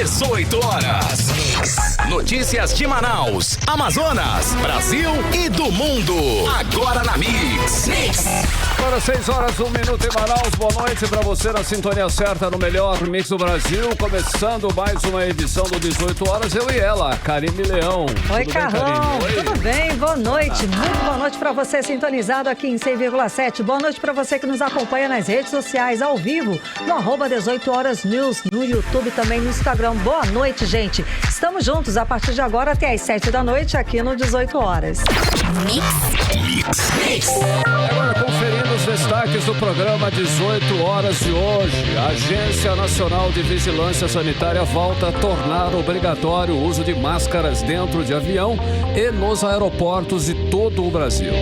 18 horas. Notícias de Manaus, Amazonas, Brasil e do mundo. Agora na Mix. Agora 6 horas, 1 minuto em Manaus. Boa noite pra você na sintonia certa no melhor Mix do Brasil. Começando mais uma edição do 18 horas. Eu e ela, Karime Leão. Oi, Tudo Carlão. bem, Karime? Tudo bem? Boa noite. Muito boa noite pra você sintonizado aqui em 100,7. Boa noite pra você que nos acompanha nas redes sociais, ao vivo, no @18 horas news, no YouTube, também no Instagram. Boa noite, gente. Estamos juntos a partir de agora até às 7 da noite aqui no 18 horas. Agora conferindo os destaques do programa 18 horas de hoje. A Agência Nacional de Vigilância Sanitária volta a tornar obrigatório o uso de máscaras dentro de avião e nos aeroportos de todo o Brasil.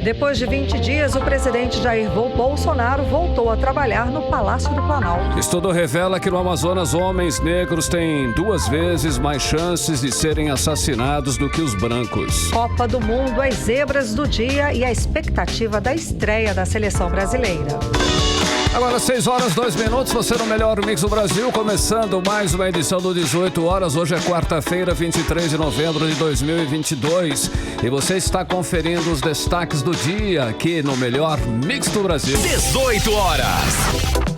Depois de 20 dias, o presidente Jair Bolsonaro voltou a trabalhar no Palácio do Planalto. Estudo revela que no Amazonas, homens negros têm 2 vezes mais chances de serem assassinados do que os brancos. Copa do Mundo, as zebras do dia e a expectativa da estreia da seleção brasileira. Agora 6 horas, 2 minutos, você no melhor Mix do Brasil, começando mais uma edição do 18 horas. Hoje é quarta-feira, 23 de novembro de 2022 e você está conferindo os destaques do dia aqui no melhor Mix do Brasil. 18 horas.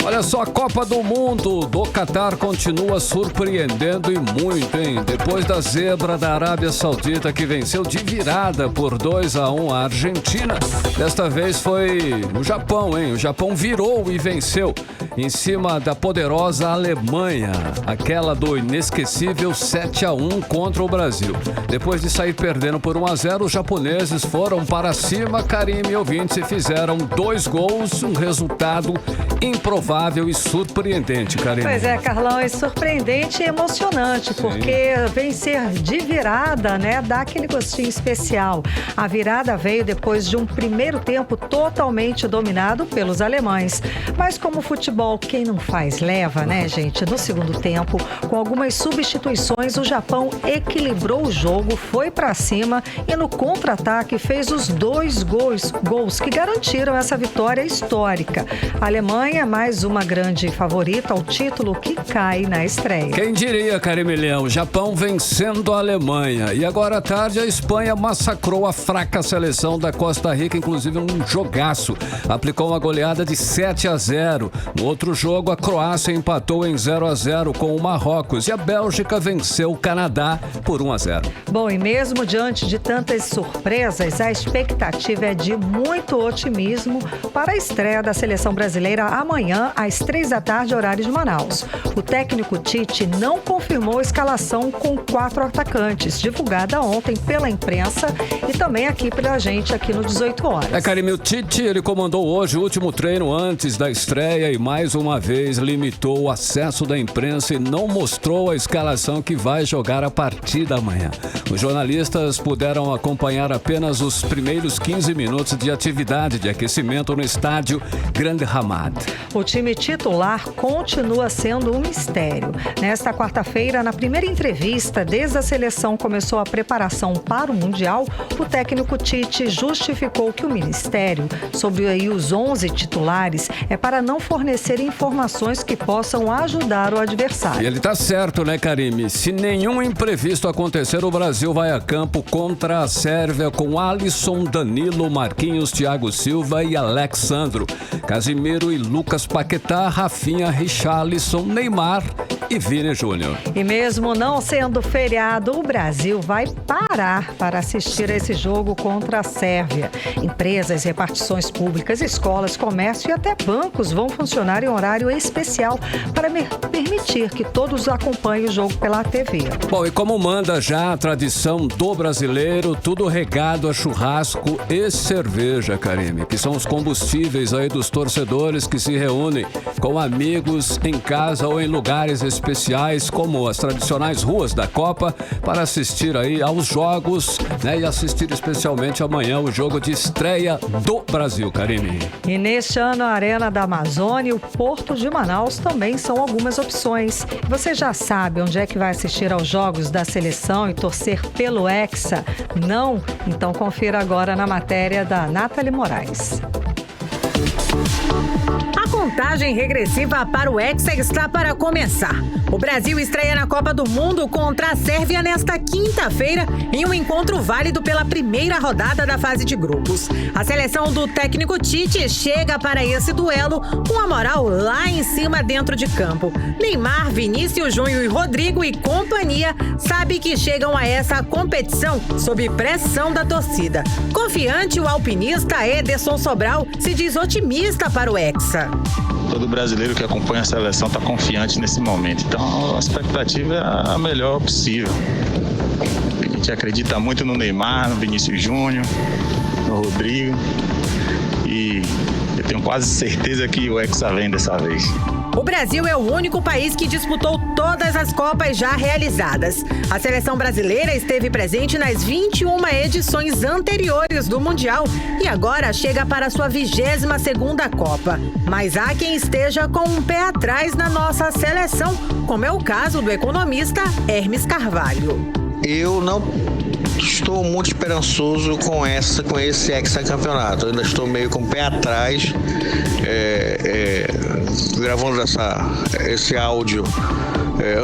Olha só, a Copa do Mundo do Catar continua surpreendendo e muito, hein? Depois da zebra da Arábia Saudita, que venceu de virada por 2-1 a Argentina, desta vez foi o Japão, hein? O Japão virou e venceu em cima da poderosa Alemanha, aquela do inesquecível 7-1 contra o Brasil. Depois de sair perdendo por 1-0, os japoneses foram para cima, Karime e ouvintes, e fizeram 2 gols, um resultado improvável e surpreendente, Karime. Pois é, Carlão, é surpreendente e emocionante, porque vencer de virada, né, dá aquele gostinho especial. A virada veio depois de um primeiro tempo totalmente dominado pelos alemães. Mas como o futebol, quem não faz leva, né, gente? No segundo tempo, com algumas substituições, o Japão equilibrou o jogo, foi pra cima e no contra-ataque fez os 2 gols que garantiram essa vitória histórica. A Alemanha, mais uma grande favorita ao título, que cai na estreia. Quem diria, Karime Leão, Japão vencendo a Alemanha. E agora à tarde a Espanha massacrou a fraca seleção da Costa Rica, inclusive um jogaço. Aplicou uma goleada de 7-0. No outro jogo, a Croácia empatou em 0-0 com o Marrocos e a Bélgica venceu o Canadá por 1-0. Bom, e mesmo diante de tantas surpresas, a expectativa é de muito otimismo para a estreia da seleção brasileira amanhã, às 3 da tarde, horário de Manaus. O técnico Tite não confirmou a escalação com 4 atacantes, divulgada ontem pela imprensa e também aqui pela gente, aqui no 18 horas. Karime, o Tite, ele comandou hoje o último treino antes da estreia e mais uma vez limitou o acesso da imprensa e não mostrou a escalação que vai jogar a partir da manhã. Os jornalistas puderam acompanhar apenas os primeiros 15 minutos de atividade de aquecimento no estádio Grande Hamad. O time titular continua sendo um mistério. Nesta quarta-feira, na primeira entrevista, desde a seleção começou a preparação para o Mundial, o técnico Tite justificou que o ministério sobre aí os 11 titulares é para não fornecer informações que possam ajudar o adversário. E ele tá certo, né, Karime? Se nenhum imprevisto acontecer, o Brasil vai a campo contra a Sérvia com Alisson, Danilo, Marquinhos, Thiago Silva e Alexandro, Casimiro e Lucas Paquetá, Rafinha, Richarlison, Neymar e Vini Júnior. E mesmo não sendo feriado, o Brasil vai parar para assistir a esse jogo contra a Sérvia. Empresas, repartições públicas, escolas, comércio e até bancos vão funcionar em horário especial para permitir que todos acompanhem o jogo pela TV. Bom, e como manda já a tradição do brasileiro, tudo regado a churrasco e cerveja, Karime, que são os combustíveis aí dos torcedores que se reúnem com amigos em casa ou em lugares especiais, como as tradicionais ruas da Copa, para assistir aí aos jogos, né, e assistir especialmente amanhã o jogo de estreia do Brasil, Karime. E neste ano, a Arena da Amazônia e o Porto de Manaus também são algumas opções. Você já sabe onde é que vai assistir aos jogos da seleção e torcer pelo Hexa? Não? Então confira agora na matéria da Nathalie Moraes. A contagem regressiva para o Hexa está para começar. O Brasil estreia na Copa do Mundo contra a Sérvia nesta quinta-feira em um encontro válido pela primeira rodada da fase de grupos. A seleção do técnico Tite chega para esse duelo com a moral lá em cima dentro de campo. Neymar, Vinícius Júnior e Rodrigo e companhia sabem que chegam a essa competição sob pressão da torcida. Confiante, o alpinista Ederson Sobral se diz otimista para o Hexa. Todo brasileiro que acompanha a seleção está confiante nesse momento. Então, a expectativa é a melhor possível. A gente acredita muito no Neymar, no Vinícius Júnior, no Rodrigo. E eu tenho quase certeza que o Hexa vem dessa vez. O Brasil é o único país que disputou todas as Copas já realizadas. A seleção brasileira esteve presente nas 21 edições anteriores do Mundial e agora chega para sua 22ª Copa. Mas há quem esteja com um pé atrás na nossa seleção, como é o caso do economista Hermes Carvalho. Eu não estou muito esperançoso com esse hexacampeonato. Eu ainda estou meio com o pé atrás, gravando esse áudio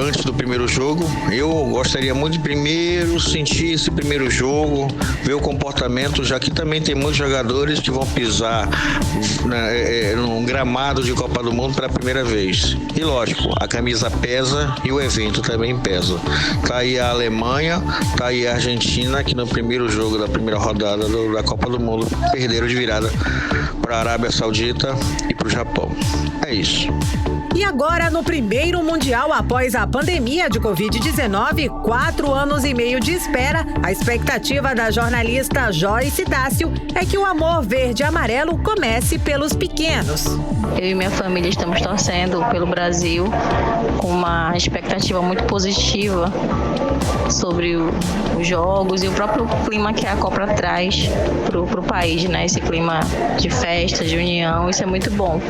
antes do primeiro jogo. Eu gostaria muito de primeiro sentir esse primeiro jogo, ver o comportamento, já que também tem muitos jogadores que vão pisar num gramado de Copa do Mundo pela primeira vez. E lógico, a camisa pesa e o evento também pesa. Tá aí a Alemanha, tá aí a Argentina, que no primeiro jogo da primeira rodada da Copa do Mundo perderam de virada para a Arábia Saudita e para o Japão. É isso. E agora, no primeiro Mundial após a pandemia de Covid-19, 4 anos e meio de espera, a expectativa da jornalista Joyce Dácio é que o amor verde e amarelo comece pelos pequenos. Eu e minha família estamos torcendo pelo Brasil com uma expectativa muito positiva sobre os jogos e o próprio clima que a Copa traz para o país, né? Esse clima de festa, de união, isso é muito bom.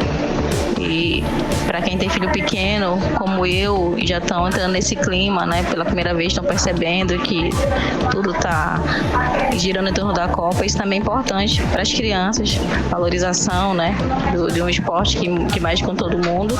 E para quem tem filho pequeno, como eu, já estão entrando nesse clima, né? Pela primeira vez estão percebendo que tudo está girando em torno da Copa. Isso também é importante para as crianças, valorização, né? De um esporte que mexe com todo mundo.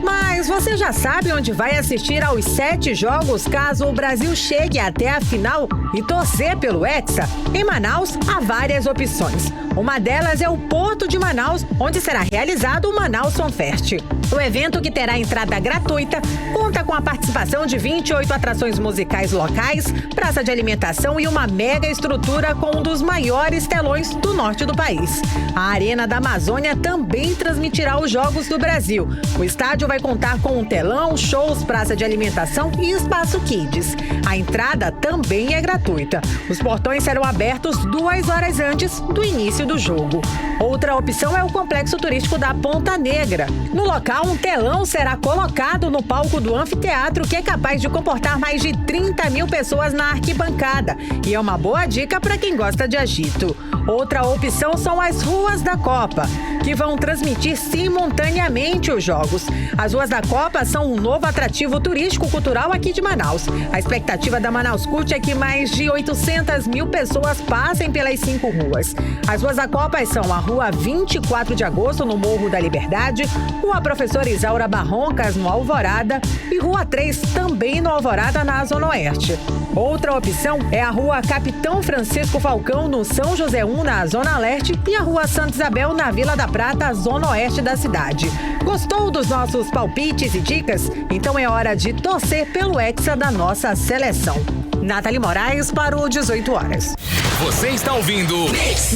Mas você já sabe onde vai assistir aos 7 jogos caso o Brasil chegue até a final e torcer pelo Hexa? Em Manaus, há várias opções. Uma delas é o Porto de Manaus, onde será realizado o Manaus Song Fest. O evento, que terá entrada gratuita, conta com a participação de 28 atrações musicais locais, praça de alimentação e uma mega estrutura com um dos maiores telões do norte do país. A Arena da Amazônia também transmitirá os Jogos do Brasil. O estádio vai contar com um telão, shows, praça de alimentação e espaço kids. A entrada também é gratuita. Os portões serão abertos 2 horas antes do início do jogo. Outra opção é o complexo turístico da Ponta Negra. No local, um telão será colocado no palco do anfiteatro, que é capaz de comportar mais de 30 mil pessoas na arquibancada. E é uma boa dica para quem gosta de agito. Outra opção são as ruas da Copa, que vão transmitir simultaneamente os jogos. As ruas da Copa são um novo atrativo turístico-cultural aqui de Manaus. A expectativa da Manaus Cult é que mais de 800 mil pessoas passem pelas 5 ruas. As ruas da Copa são a Rua 24 de Agosto, no Morro da Liberdade, Rua Professora Isaura Barroncas, no Alvorada, e Rua 3, também no Alvorada, na Zona Oeste. Outra opção é a Rua Capitão Francisco Falcão, no São José 1, na Zona Leste, e a Rua Santa Isabel, na Vila da Prata, Zona Oeste da cidade. Gostou dos nossos palpites e dicas? Então é hora de torcer pelo Hexa da nossa seleção. Nathalie Moraes para o 18 horas. Você está ouvindo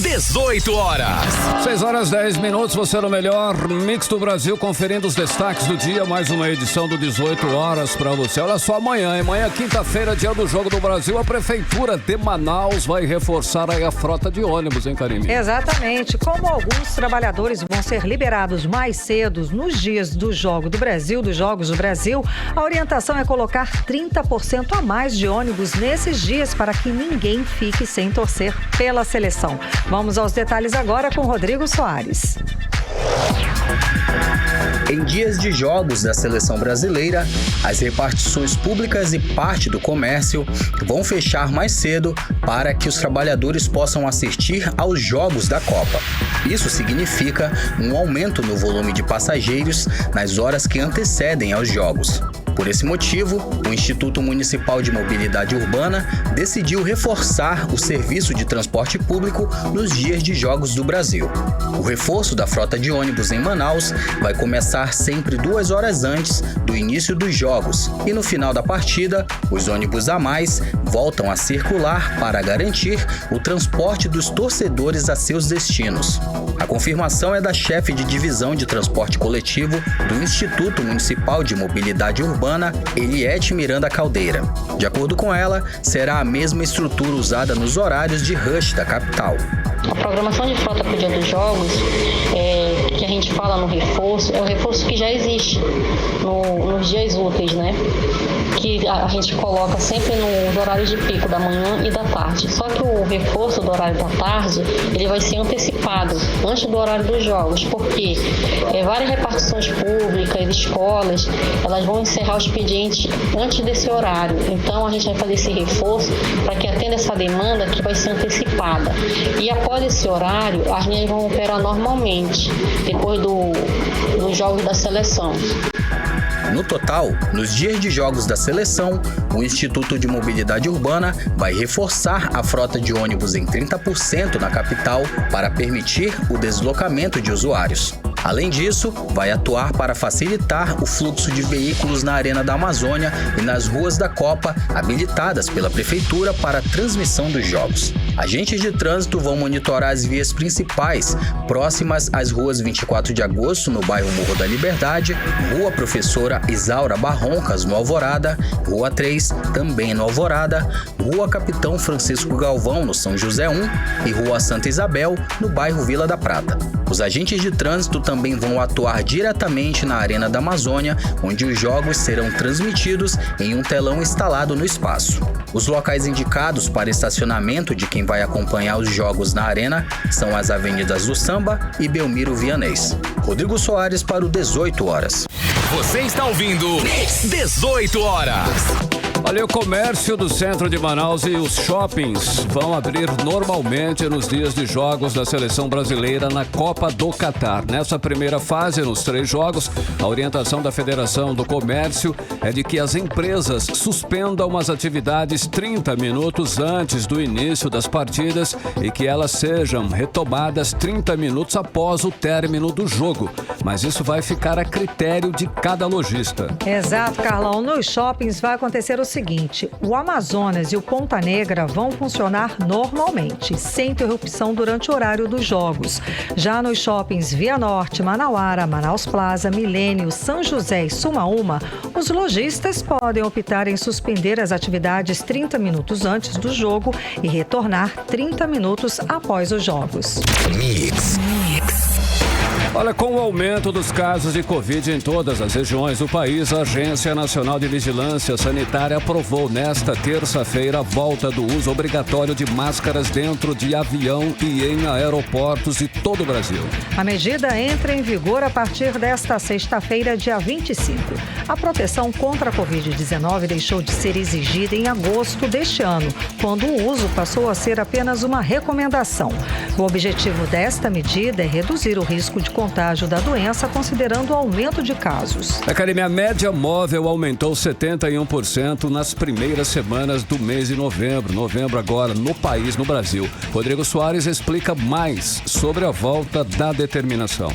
18 horas. 6 horas 10 minutos, você no melhor Mix do Brasil, conferindo os destaques do dia. Mais uma edição do 18 horas para você. Olha só, amanhã, quinta-feira, dia do Jogo do Brasil, a Prefeitura de Manaus vai reforçar aí a frota de ônibus, hein, Karine? Exatamente. Como alguns trabalhadores vão ser liberados mais cedo nos dias do Jogo do Brasil, dos Jogos do Brasil, a orientação é colocar 30% a mais de ônibus nesses dias para que ninguém fique sem torcida. torcer pela seleção. Vamos aos detalhes agora com Rodrigo Soares. Em dias de jogos da seleção brasileira, as repartições públicas e parte do comércio vão fechar mais cedo para que os trabalhadores possam assistir aos jogos da Copa. Isso significa um aumento no volume de passageiros nas horas que antecedem aos jogos. Por esse motivo, o Instituto Municipal de Mobilidade Urbana decidiu reforçar o serviço de transporte público nos dias de jogos do Brasil. O reforço da frota de ônibus em Manaus vai começar sempre 2 horas antes do início dos jogos e no final da partida, os ônibus a mais voltam a circular para garantir o transporte dos torcedores a seus destinos. A confirmação é da chefe de divisão de transporte coletivo do Instituto Municipal de Mobilidade Urbana, Eliette Miranda Caldeira. De acordo com ela, será a mesma estrutura usada nos horários de rush da capital. A programação de frota para o dia dos jogos, que a gente fala no reforço, é o reforço que já existe nos dias úteis, né? Que a gente coloca sempre nos horários de pico da manhã e da tarde. Só que o reforço do horário da tarde, ele vai ser antecipado antes do horário dos jogos, porque várias repartições públicas, escolas, elas vão encerrar o expediente antes desse horário. Então a gente vai fazer esse reforço para que atenda essa demanda que vai ser antecipada. E após esse horário, as linhas vão operar normalmente, depois dos jogos da seleção. No total, nos dias de jogos da seleção, o Instituto de Mobilidade Urbana vai reforçar a frota de ônibus em 30% na capital para permitir o deslocamento de usuários. Além disso, vai atuar para facilitar o fluxo de veículos na Arena da Amazônia e nas ruas da Copa, habilitadas pela Prefeitura para a transmissão dos jogos. Agentes de trânsito vão monitorar as vias principais, próximas às ruas 24 de agosto, no bairro Morro da Liberdade, Rua Professora Isaura Barroncas, no Alvorada, Rua 3, também no Alvorada, Rua Capitão Francisco Galvão, no São José 1 e Rua Santa Isabel, no bairro Vila da Prata. Os agentes de trânsito também vão atuar diretamente na Arena da Amazônia, onde os jogos serão transmitidos em um telão instalado no espaço. Os locais indicados para estacionamento de quem vai acompanhar os jogos na Arena são as avenidas do Samba e Belmiro Vianês. Rodrigo Soares para o 18 horas. Você está ouvindo 18 horas. Olha, o comércio do centro de Manaus e os shoppings vão abrir normalmente nos dias de jogos da seleção brasileira na Copa do Catar. Nessa primeira fase, nos 3 jogos, a orientação da Federação do Comércio é de que as empresas suspendam as atividades 30 minutos antes do início das partidas e que elas sejam retomadas 30 minutos após o término do jogo. Mas isso vai ficar a critério de cada lojista. Exato, Carlão. Nos shoppings vai acontecer o seguinte: o Amazonas e o Ponta Negra vão funcionar normalmente, sem interrupção durante o horário dos jogos. Já nos shoppings Via Norte, Manauara, Manaus Plaza, Milênio, São José e Sumaúma, os lojistas podem optar em suspender as atividades 30 minutos antes do jogo e retornar 30 minutos após os jogos. Mix. Olha, com o aumento dos casos de Covid em todas as regiões do país, a Agência Nacional de Vigilância Sanitária aprovou nesta terça-feira a volta do uso obrigatório de máscaras dentro de avião e em aeroportos de todo o Brasil. A medida entra em vigor a partir desta sexta-feira, dia 25. A proteção contra a Covid-19 deixou de ser exigida em agosto deste ano, quando o uso passou a ser apenas uma recomendação. O objetivo desta medida é reduzir o risco de contágio da doença, considerando o aumento de casos. A média móvel aumentou 71% nas primeiras semanas do mês de novembro. Novembro agora no país, no Brasil. Rodrigo Soares explica mais sobre a volta da determinação.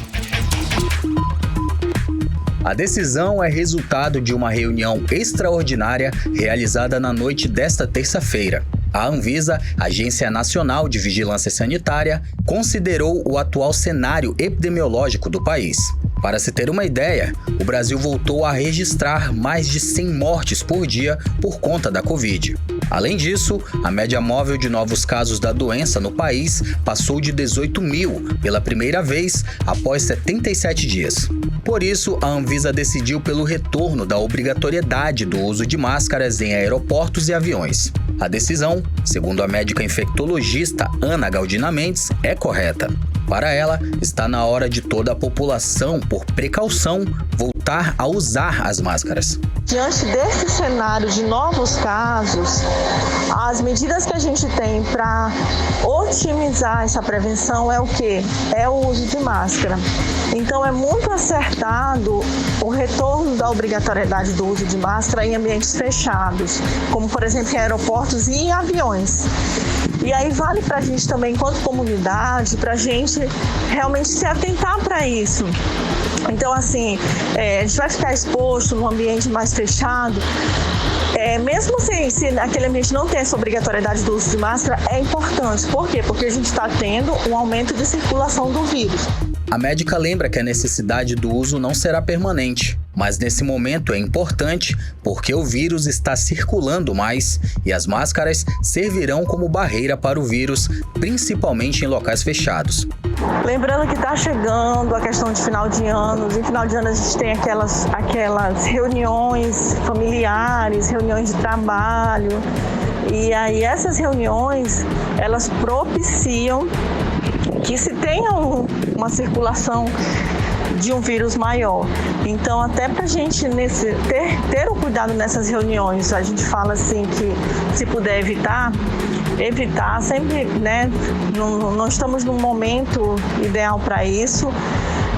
A decisão é resultado de uma reunião extraordinária realizada na noite desta terça-feira. A Anvisa, Agência Nacional de Vigilância Sanitária, considerou o atual cenário epidemiológico do país. Para se ter uma ideia, o Brasil voltou a registrar mais de 100 mortes por dia por conta da Covid. Além disso, a média móvel de novos casos da doença no país passou de 18 mil pela primeira vez após 77 dias. Por isso, a Anvisa decidiu pelo retorno da obrigatoriedade do uso de máscaras em aeroportos e aviões. A decisão, segundo a médica infectologista Ana Galdina Mendes, é correta. Para ela, está na hora de toda a população, por precaução, voltar a usar as máscaras. Diante desse cenário de novos casos, as medidas que a gente tem para otimizar essa prevenção é o quê? É o uso de máscara. Então é muito acertado o retorno da obrigatoriedade do uso de máscara em ambientes fechados, como por exemplo em aeroportos e em aviões. E aí vale para a gente também, enquanto comunidade, para a gente realmente se atentar para isso. Então, assim, a gente vai ficar exposto num ambiente mais fechado, mesmo se aquele ambiente não tem essa obrigatoriedade do uso de máscara, é importante. Por quê? Porque a gente está tendo um aumento de circulação do vírus. A médica lembra que a necessidade do uso não será permanente, mas nesse momento é importante porque o vírus está circulando mais e as máscaras servirão como barreira para o vírus, principalmente em locais fechados. Lembrando que está chegando a questão de final de ano. Em final de ano a gente tem aquelas reuniões familiares, reuniões de trabalho. E aí essas reuniões, elas propiciam que se tenha uma circulação de um vírus maior. Então, até para a gente ter um cuidado nessas reuniões, a gente fala assim que se puder evitar sempre, né? Não estamos num momento ideal para isso,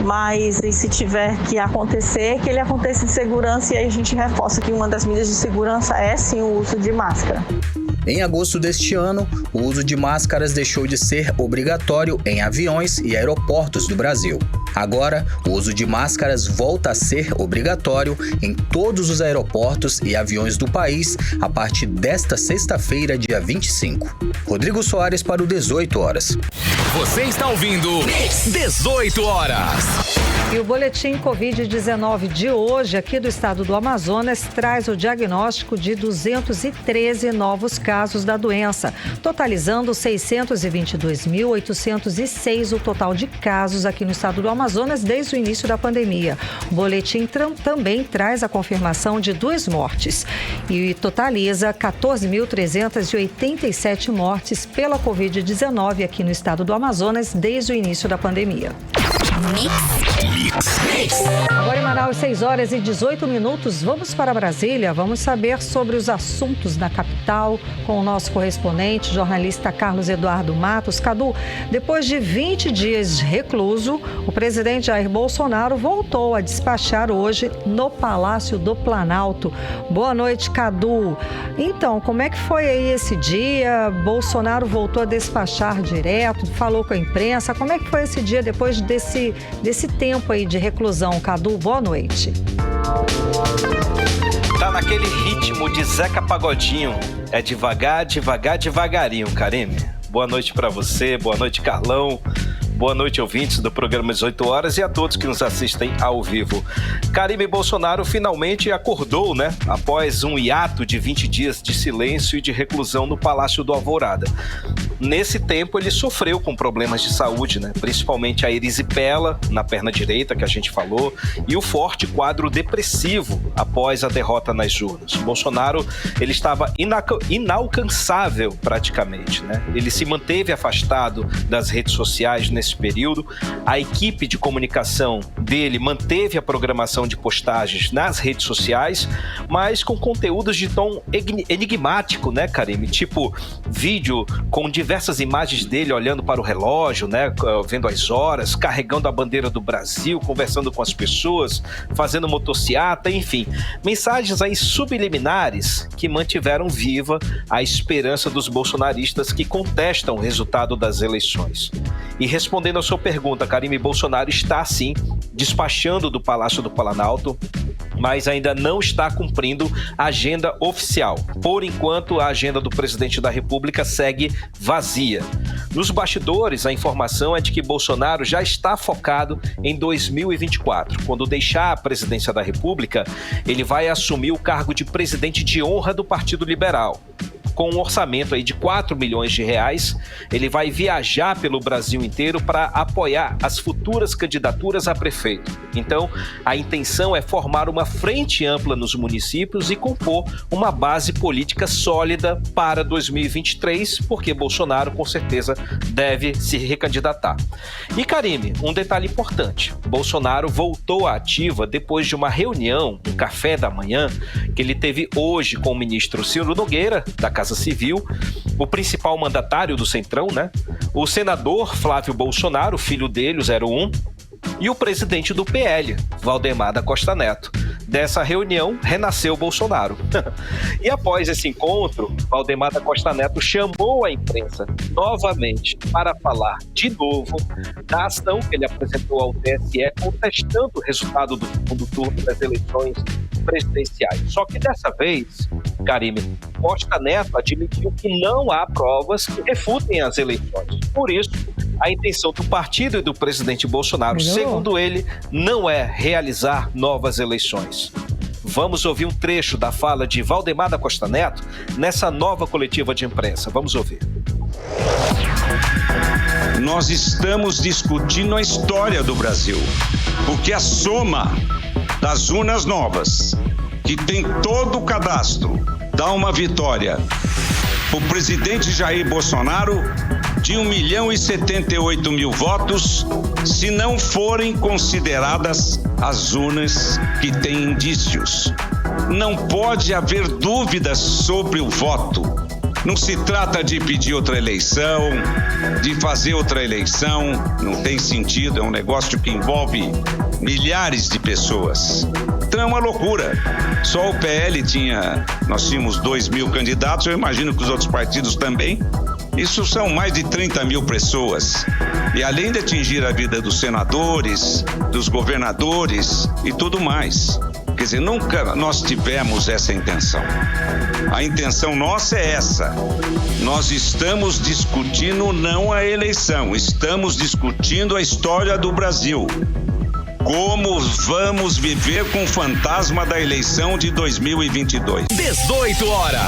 mas se tiver que acontecer, que ele aconteça em segurança, e aí a gente reforça que uma das medidas de segurança é sim o uso de máscara. Em agosto deste ano, o uso de máscaras deixou de ser obrigatório em aviões e aeroportos do Brasil. Agora, o uso de máscaras volta a ser obrigatório em todos os aeroportos e aviões do país a partir desta sexta-feira, dia 25. Rodrigo Soares para o 18 horas. Você está ouvindo 18 horas. E o boletim Covid-19 de hoje, aqui do estado do Amazonas, traz o diagnóstico de 213 novos casos da doença, totalizando 622.806 o total de casos aqui no estado do Amazonas desde o início da pandemia. O boletim também traz a confirmação de 2 mortes e totaliza 14.387 mortes pela Covid-19 aqui no estado do Amazonas desde o início da pandemia. Agora em Manaus, 6 horas e 18 minutos, vamos para Brasília, vamos saber sobre os assuntos da capital com o nosso correspondente, jornalista Carlos Eduardo Matos. Cadu, depois de 20 dias recluso, o presidente Jair Bolsonaro voltou a despachar hoje no Palácio do Planalto. Boa noite, Cadu. Então, como é que foi aí esse dia? Bolsonaro voltou a despachar direto, falou com a imprensa. Como é que foi esse dia depois desse tempo aí de reclusão, Cadu? Boa noite. Tá naquele ritmo de Zeca Pagodinho. É devagar, devagar, devagarinho, Karime. Boa noite pra você, boa noite, Carlão. Boa noite, ouvintes do programa 18 horas e a todos que nos assistem ao vivo. Karime Bolsonaro finalmente acordou, né? Após um hiato de 20 dias de silêncio e de reclusão no Palácio do Alvorada. Nesse tempo, ele sofreu com problemas de saúde, né? Principalmente a erisipela na perna direita, que a gente falou, e o forte quadro depressivo após a derrota nas urnas. Bolsonaro, ele estava inalcançável praticamente, né? Ele se manteve afastado das redes sociais nesse período. A equipe de comunicação dele manteve a programação de postagens nas redes sociais, mas com conteúdos de tom enigmático, né, Karime? Tipo, vídeo com diversas imagens dele olhando para o relógio, né, vendo as horas, carregando a bandeira do Brasil, conversando com as pessoas, fazendo motociata, enfim. Mensagens aí subliminares que mantiveram viva a esperança dos bolsonaristas que contestam o resultado das eleições. E respondendo a sua pergunta, Karime, Bolsonaro está, sim, despachando do Palácio do Planalto mas ainda não está cumprindo a agenda oficial. Por enquanto, a agenda do presidente da República segue vazia. Nos bastidores, a informação é de que Bolsonaro já está focado em 2024. Quando deixar a presidência da República, ele vai assumir o cargo de presidente de honra do Partido Liberal. Com um orçamento aí de 4 milhões de reais, ele vai viajar pelo Brasil inteiro para apoiar as futuras candidaturas a prefeito. Então, a intenção é formar uma frente ampla nos municípios e compor uma base política sólida para 2023, porque Bolsonaro, com certeza, deve se recandidatar. E, Karime, um detalhe importante. Bolsonaro voltou à ativa depois de uma reunião, um café da manhã, que ele teve hoje com o ministro Ciro Nogueira, da Casa Civil, o principal mandatário do Centrão, né? O senador Flávio Bolsonaro, filho dele, o 01, e o presidente do PL, Valdemar da Costa Neto. Dessa reunião, renasceu Bolsonaro. E após esse encontro, Valdemar da Costa Neto chamou a imprensa novamente para falar de novo da ação que ele apresentou ao TSE contestando o resultado do segundo turno das eleições presidenciais. Só que dessa vez, Karime, Costa Neto admitiu que não há provas que refutem as eleições. Por isso, a intenção do partido e do presidente Bolsonaro, segundo ele, não é realizar novas eleições. Vamos ouvir um trecho da fala de Valdemar da Costa Neto nessa nova coletiva de imprensa. Vamos ouvir. Nós estamos discutindo a história do Brasil, porque a soma das urnas novas, que tem todo o cadastro, dá uma vitória o presidente Jair Bolsonaro de 1.078.000 votos, se não forem consideradas as urnas que têm indícios. Não pode haver dúvidas sobre o voto. Não se trata de pedir outra eleição, de fazer outra eleição, não tem sentido, é um negócio que envolve milhares de pessoas. Então é uma loucura. Só o PL nós tínhamos 2.000 candidatos, eu imagino que os outros partidos também. Isso são mais de 30.000 pessoas. E além de atingir a vida dos senadores, dos governadores e tudo mais. Quer dizer, nunca nós tivemos essa intenção. A intenção nossa é essa. Nós estamos discutindo não a eleição, estamos discutindo a história do Brasil. Como vamos viver com o fantasma da eleição de 2022? 18 horas.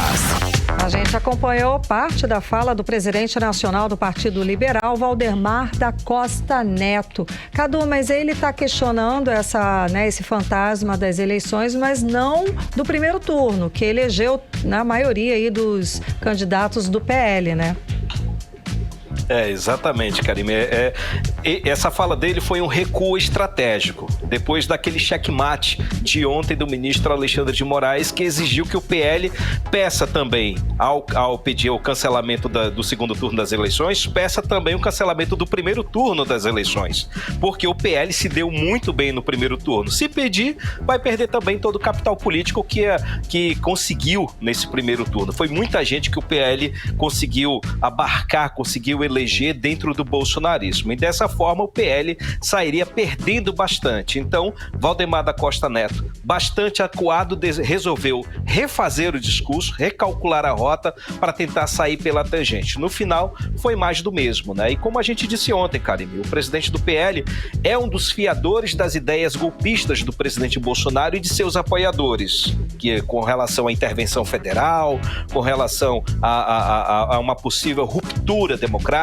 A gente acompanhou parte da fala do presidente nacional do Partido Liberal, Valdemar da Costa Neto. Cadu, mas ele está questionando esse fantasma das eleições, mas não do primeiro turno, que elegeu na maioria aí dos candidatos do PL, né? Exatamente, Karime. Essa fala dele foi um recuo estratégico, depois daquele checkmate de ontem do ministro Alexandre de Moraes, que exigiu que o PL peça também, ao pedir o cancelamento do segundo turno das eleições, peça também o cancelamento do primeiro turno das eleições, porque o PL se deu muito bem no primeiro turno. Se pedir, vai perder também todo o capital político que conseguiu nesse primeiro turno. Foi muita gente que o PL conseguiu abarcar, conseguiu eleger dentro do bolsonarismo. E dessa forma o PL sairia perdendo bastante. Então, Valdemar da Costa Neto, bastante acuado, resolveu refazer o discurso, recalcular a rota para tentar sair pela tangente. No final, foi mais do mesmo, né? E como a gente disse ontem, Karime, o presidente do PL é um dos fiadores das ideias golpistas do presidente Bolsonaro e de seus apoiadores, que com relação à intervenção federal, com relação a uma possível ruptura democrática.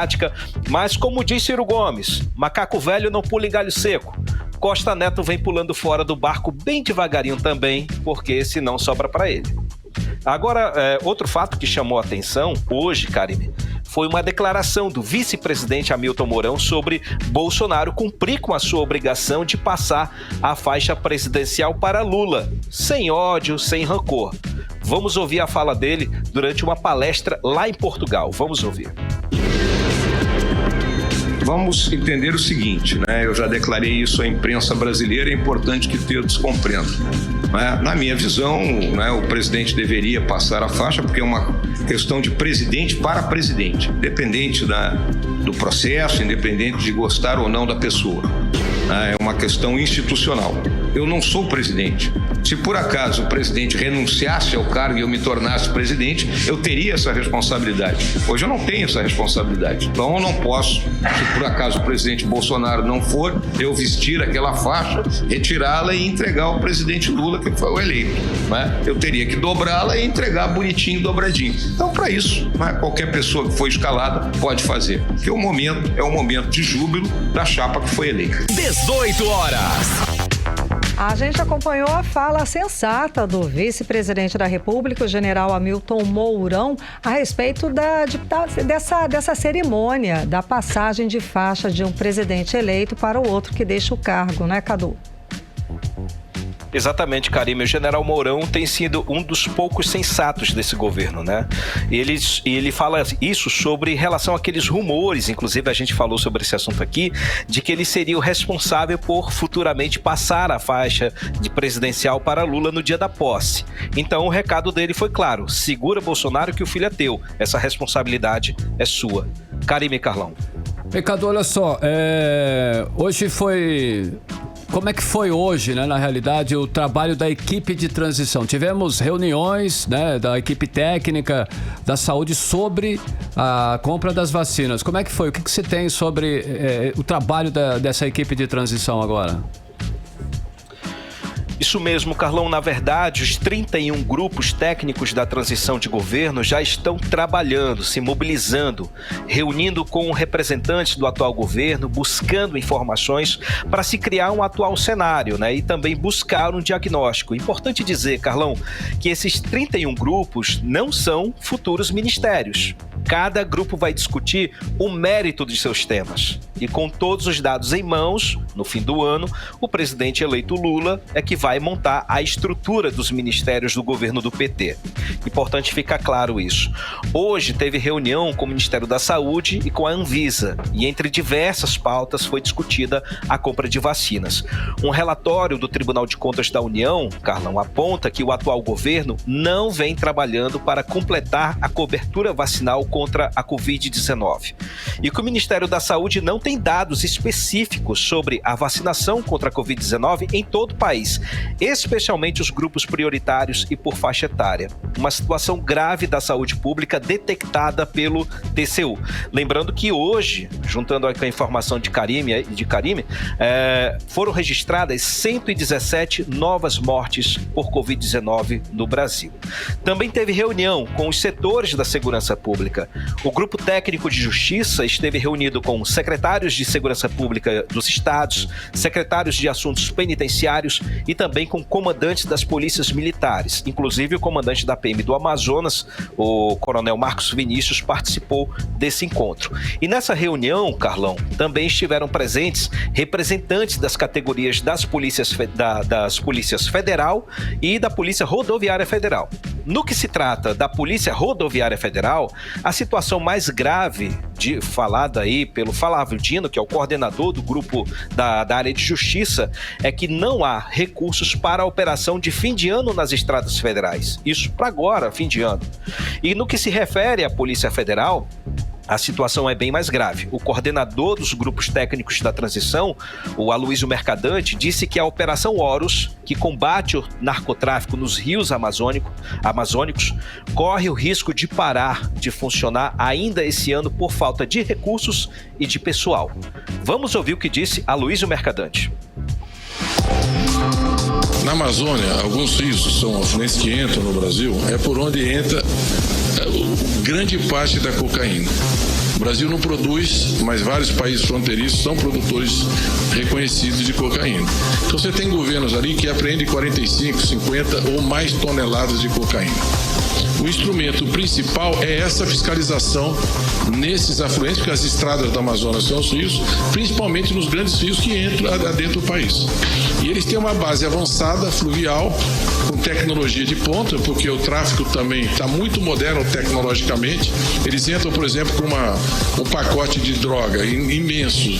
Mas, como diz Ciro Gomes, macaco velho não pula em galho seco. Costa Neto vem pulando fora do barco bem devagarinho também, porque senão sobra para ele. Agora, outro fato que chamou a atenção hoje, Karime, foi uma declaração do vice-presidente Hamilton Mourão sobre Bolsonaro cumprir com a sua obrigação de passar a faixa presidencial para Lula, sem ódio, sem rancor. Vamos ouvir a fala dele durante uma palestra lá em Portugal. Vamos ouvir. Vamos entender o seguinte, né? Eu já declarei isso à imprensa brasileira, é importante que todos compreendam. Na minha visão, né, o presidente deveria passar a faixa, porque é uma questão de presidente para presidente, independente do processo, independente de gostar ou não da pessoa. É uma questão institucional. Eu não sou presidente, Se por acaso o presidente renunciasse ao cargo e eu me tornasse presidente, eu teria essa responsabilidade. Hoje eu não tenho essa responsabilidade. Então eu não posso, se por acaso o presidente Bolsonaro não for, eu vestir aquela faixa, retirá-la e entregar ao presidente Lula, que foi o eleito. Né? Eu teria que dobrá-la e entregar bonitinho, dobradinho. Então, para isso, né, qualquer pessoa que foi escalada pode fazer. Porque o momento é um momento de júbilo da chapa que foi eleita. 18 horas. A gente acompanhou a fala sensata do vice-presidente da República, o general Hamilton Mourão, a respeito dessa cerimônia da passagem de faixa de um presidente eleito para o outro que deixa o cargo, né, Cadu? Exatamente, Karime. O general Mourão tem sido um dos poucos sensatos desse governo, né? E ele fala isso sobre relação àqueles rumores, inclusive a gente falou sobre esse assunto aqui, de que ele seria o responsável por futuramente passar a faixa de presidencial para Lula no dia da posse. Então o recado dele foi claro: segura Bolsonaro que o filho é teu, essa responsabilidade é sua. Karime e Carlão. Ricardo, olha só, hoje foi... Como é que foi hoje, né, na realidade, o trabalho da equipe de transição? Tivemos reuniões, né, da equipe técnica da saúde sobre a compra das vacinas. Como é que foi? O que você tem sobre o trabalho dessa equipe de transição agora? Isso mesmo, Carlão. Na verdade, os 31 grupos técnicos da transição de governo já estão trabalhando, se mobilizando, reunindo com representantes do atual governo, buscando informações para se criar um atual cenário, né? E também buscar um diagnóstico. Importante dizer, Carlão, que esses 31 grupos não são futuros ministérios. Cada grupo vai discutir o mérito de seus temas. E com todos os dados em mãos, no fim do ano, o presidente eleito Lula é que vai montar a estrutura dos ministérios do governo do PT. Importante ficar claro isso. Hoje teve reunião com o Ministério da Saúde e com a Anvisa, e entre diversas pautas foi discutida a compra de vacinas. Um relatório do Tribunal de Contas da União, Carlão, aponta que o atual governo não vem trabalhando para completar a cobertura vacinal contra a Covid-19. E que o Ministério da Saúde não tem dados específicos sobre a vacinação contra a Covid-19 em todo o país, especialmente os grupos prioritários e por faixa etária. Uma situação grave da saúde pública detectada pelo TCU. Lembrando que hoje, juntando com a informação de Karime, foram registradas 117 novas mortes por Covid-19 no Brasil. Também teve reunião com os setores da segurança pública. O Grupo Técnico de Justiça esteve reunido com secretários de Segurança Pública dos estados, secretários de Assuntos Penitenciários e também com comandantes das polícias militares. Inclusive o comandante da PM do Amazonas, o coronel Marcos Vinícius, participou desse encontro. E nessa reunião, Carlão, também estiveram presentes representantes das categorias das polícias Federal e da Polícia Rodoviária Federal. No que se trata da Polícia Rodoviária Federal, a situação mais grave falada aí pelo Flávio Dino, que é o coordenador do grupo da área de justiça, é que não há recursos para a operação de fim de ano nas estradas federais. Isso para agora, fim de ano. E no que se refere à Polícia Federal, a situação é bem mais grave. O coordenador dos grupos técnicos da transição, o Aloysio Mercadante, disse que a Operação Horus, que combate o narcotráfico nos rios amazônicos, corre o risco de parar de funcionar ainda esse ano por falta de recursos e de pessoal. Vamos ouvir o que disse Aloysio Mercadante. Na Amazônia, alguns rios são afluentes que entram no Brasil, é por onde entra grande parte da cocaína. O Brasil não produz, mas vários países fronteiriços são produtores reconhecidos de cocaína. Então você tem governos ali que apreendem 45, 50 ou mais toneladas de cocaína. O instrumento principal é essa fiscalização nesses afluentes, porque as estradas da Amazônia são os rios, principalmente nos grandes rios que entram dentro do país. E eles têm uma base avançada, fluvial, com tecnologia de ponta, porque o tráfico também está muito moderno tecnologicamente. Eles entram, por exemplo, com um pacote de droga imenso,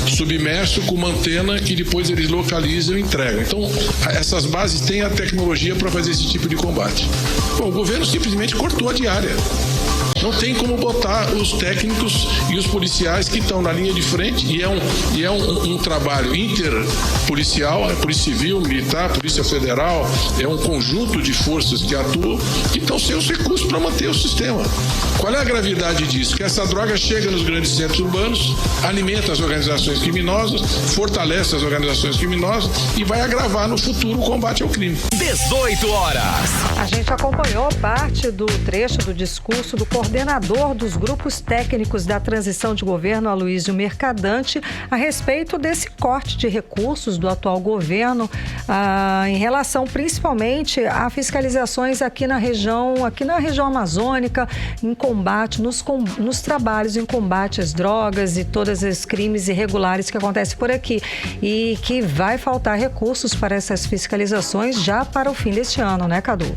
submerso, com uma antena que depois eles localizam e entregam. Então, essas bases têm a tecnologia para fazer esse tipo de combate. Bom, o governo simplesmente cortou a diária. Não tem como botar os técnicos e os policiais que estão na linha de frente, e é um trabalho interpolicial, Polícia Civil, Militar, Polícia Federal, é um conjunto de forças que atuam, que estão sem os recursos para manter o sistema. Qual é a gravidade disso? Que essa droga chega nos grandes centros urbanos, alimenta as organizações criminosas, fortalece as organizações criminosas e vai agravar no futuro o combate ao crime. 18 horas. A gente acompanhou parte do trecho do discurso do coordenador dos grupos técnicos da transição de governo, Aloysio Mercadante, a respeito desse corte de recursos do atual governo em relação principalmente a fiscalizações aqui na região amazônica, em combate, nos trabalhos em combate às drogas e todos os crimes irregulares que acontecem por aqui. E que vai faltar recursos para essas fiscalizações já para o fim deste ano, né, Cadu?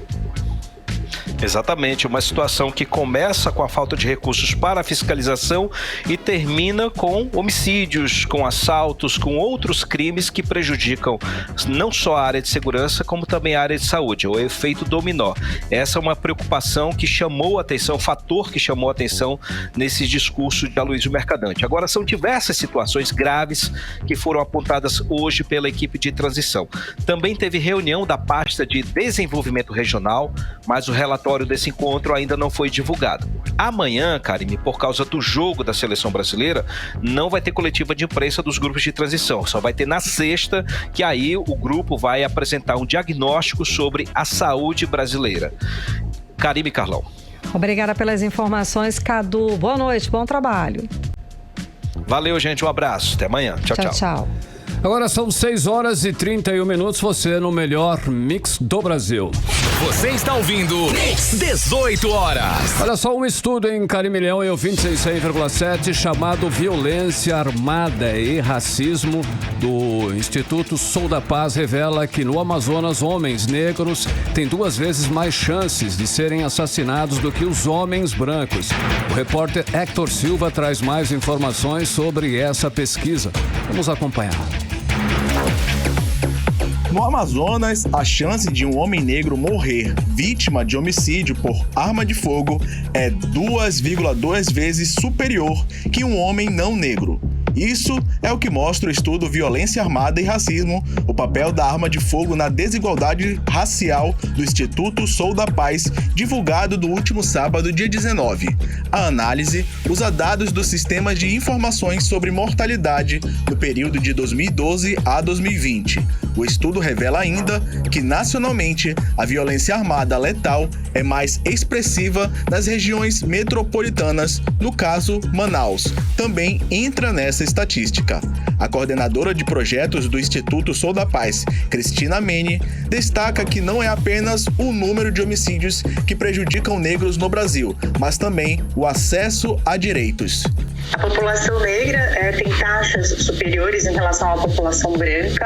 Exatamente, uma situação que começa com a falta de recursos para a fiscalização e termina com homicídios, com assaltos, com outros crimes que prejudicam não só a área de segurança, como também a área de saúde, o efeito dominó. Essa é uma preocupação que chamou a atenção, fator que chamou a atenção nesse discurso de Aloysio Mercadante. Agora, são diversas situações graves que foram apontadas hoje pela equipe de transição. Também teve reunião da pasta de desenvolvimento regional, mas o relatório desse encontro ainda não foi divulgado. Amanhã, Karine, por causa do jogo da seleção brasileira, não vai ter coletiva de imprensa dos grupos de transição, só vai ter na sexta, que aí o grupo vai apresentar um diagnóstico sobre a saúde brasileira. Karine e Carlão. Obrigada pelas informações, Cadu. Boa noite, bom trabalho. Valeu, gente, um abraço, até amanhã. Tchau, tchau. Agora são 6 horas e 31 minutos, você no melhor mix do Brasil. Você está ouvindo Mix 18 horas. Olha só, um estudo em Carimilhão e o 26,7 chamado Violência Armada e Racismo do Instituto Sou da Paz revela que no Amazonas homens negros têm 2 vezes mais chances de serem assassinados do que os homens brancos. O repórter Hector Silva traz mais informações sobre essa pesquisa. Vamos acompanhar. No Amazonas, a chance de um homem negro morrer vítima de homicídio por arma de fogo é 2,2 vezes superior que um homem não negro. Isso é o que mostra o estudo Violência Armada e Racismo, o papel da arma de fogo na desigualdade racial do Instituto Sou da Paz, divulgado no último sábado, dia 19. A análise usa dados do Sistema de Informações sobre Mortalidade no período de 2012 a 2020. O estudo revela ainda que, nacionalmente, a violência armada letal é mais expressiva nas regiões metropolitanas, no caso, Manaus. Também entra nessa estatística. A coordenadora de projetos do Instituto Sou da Paz, Cristina Mene, destaca que não é apenas o número de homicídios que prejudicam negros no Brasil, mas também o acesso a direitos. A população negra tem taxas superiores em relação à população branca,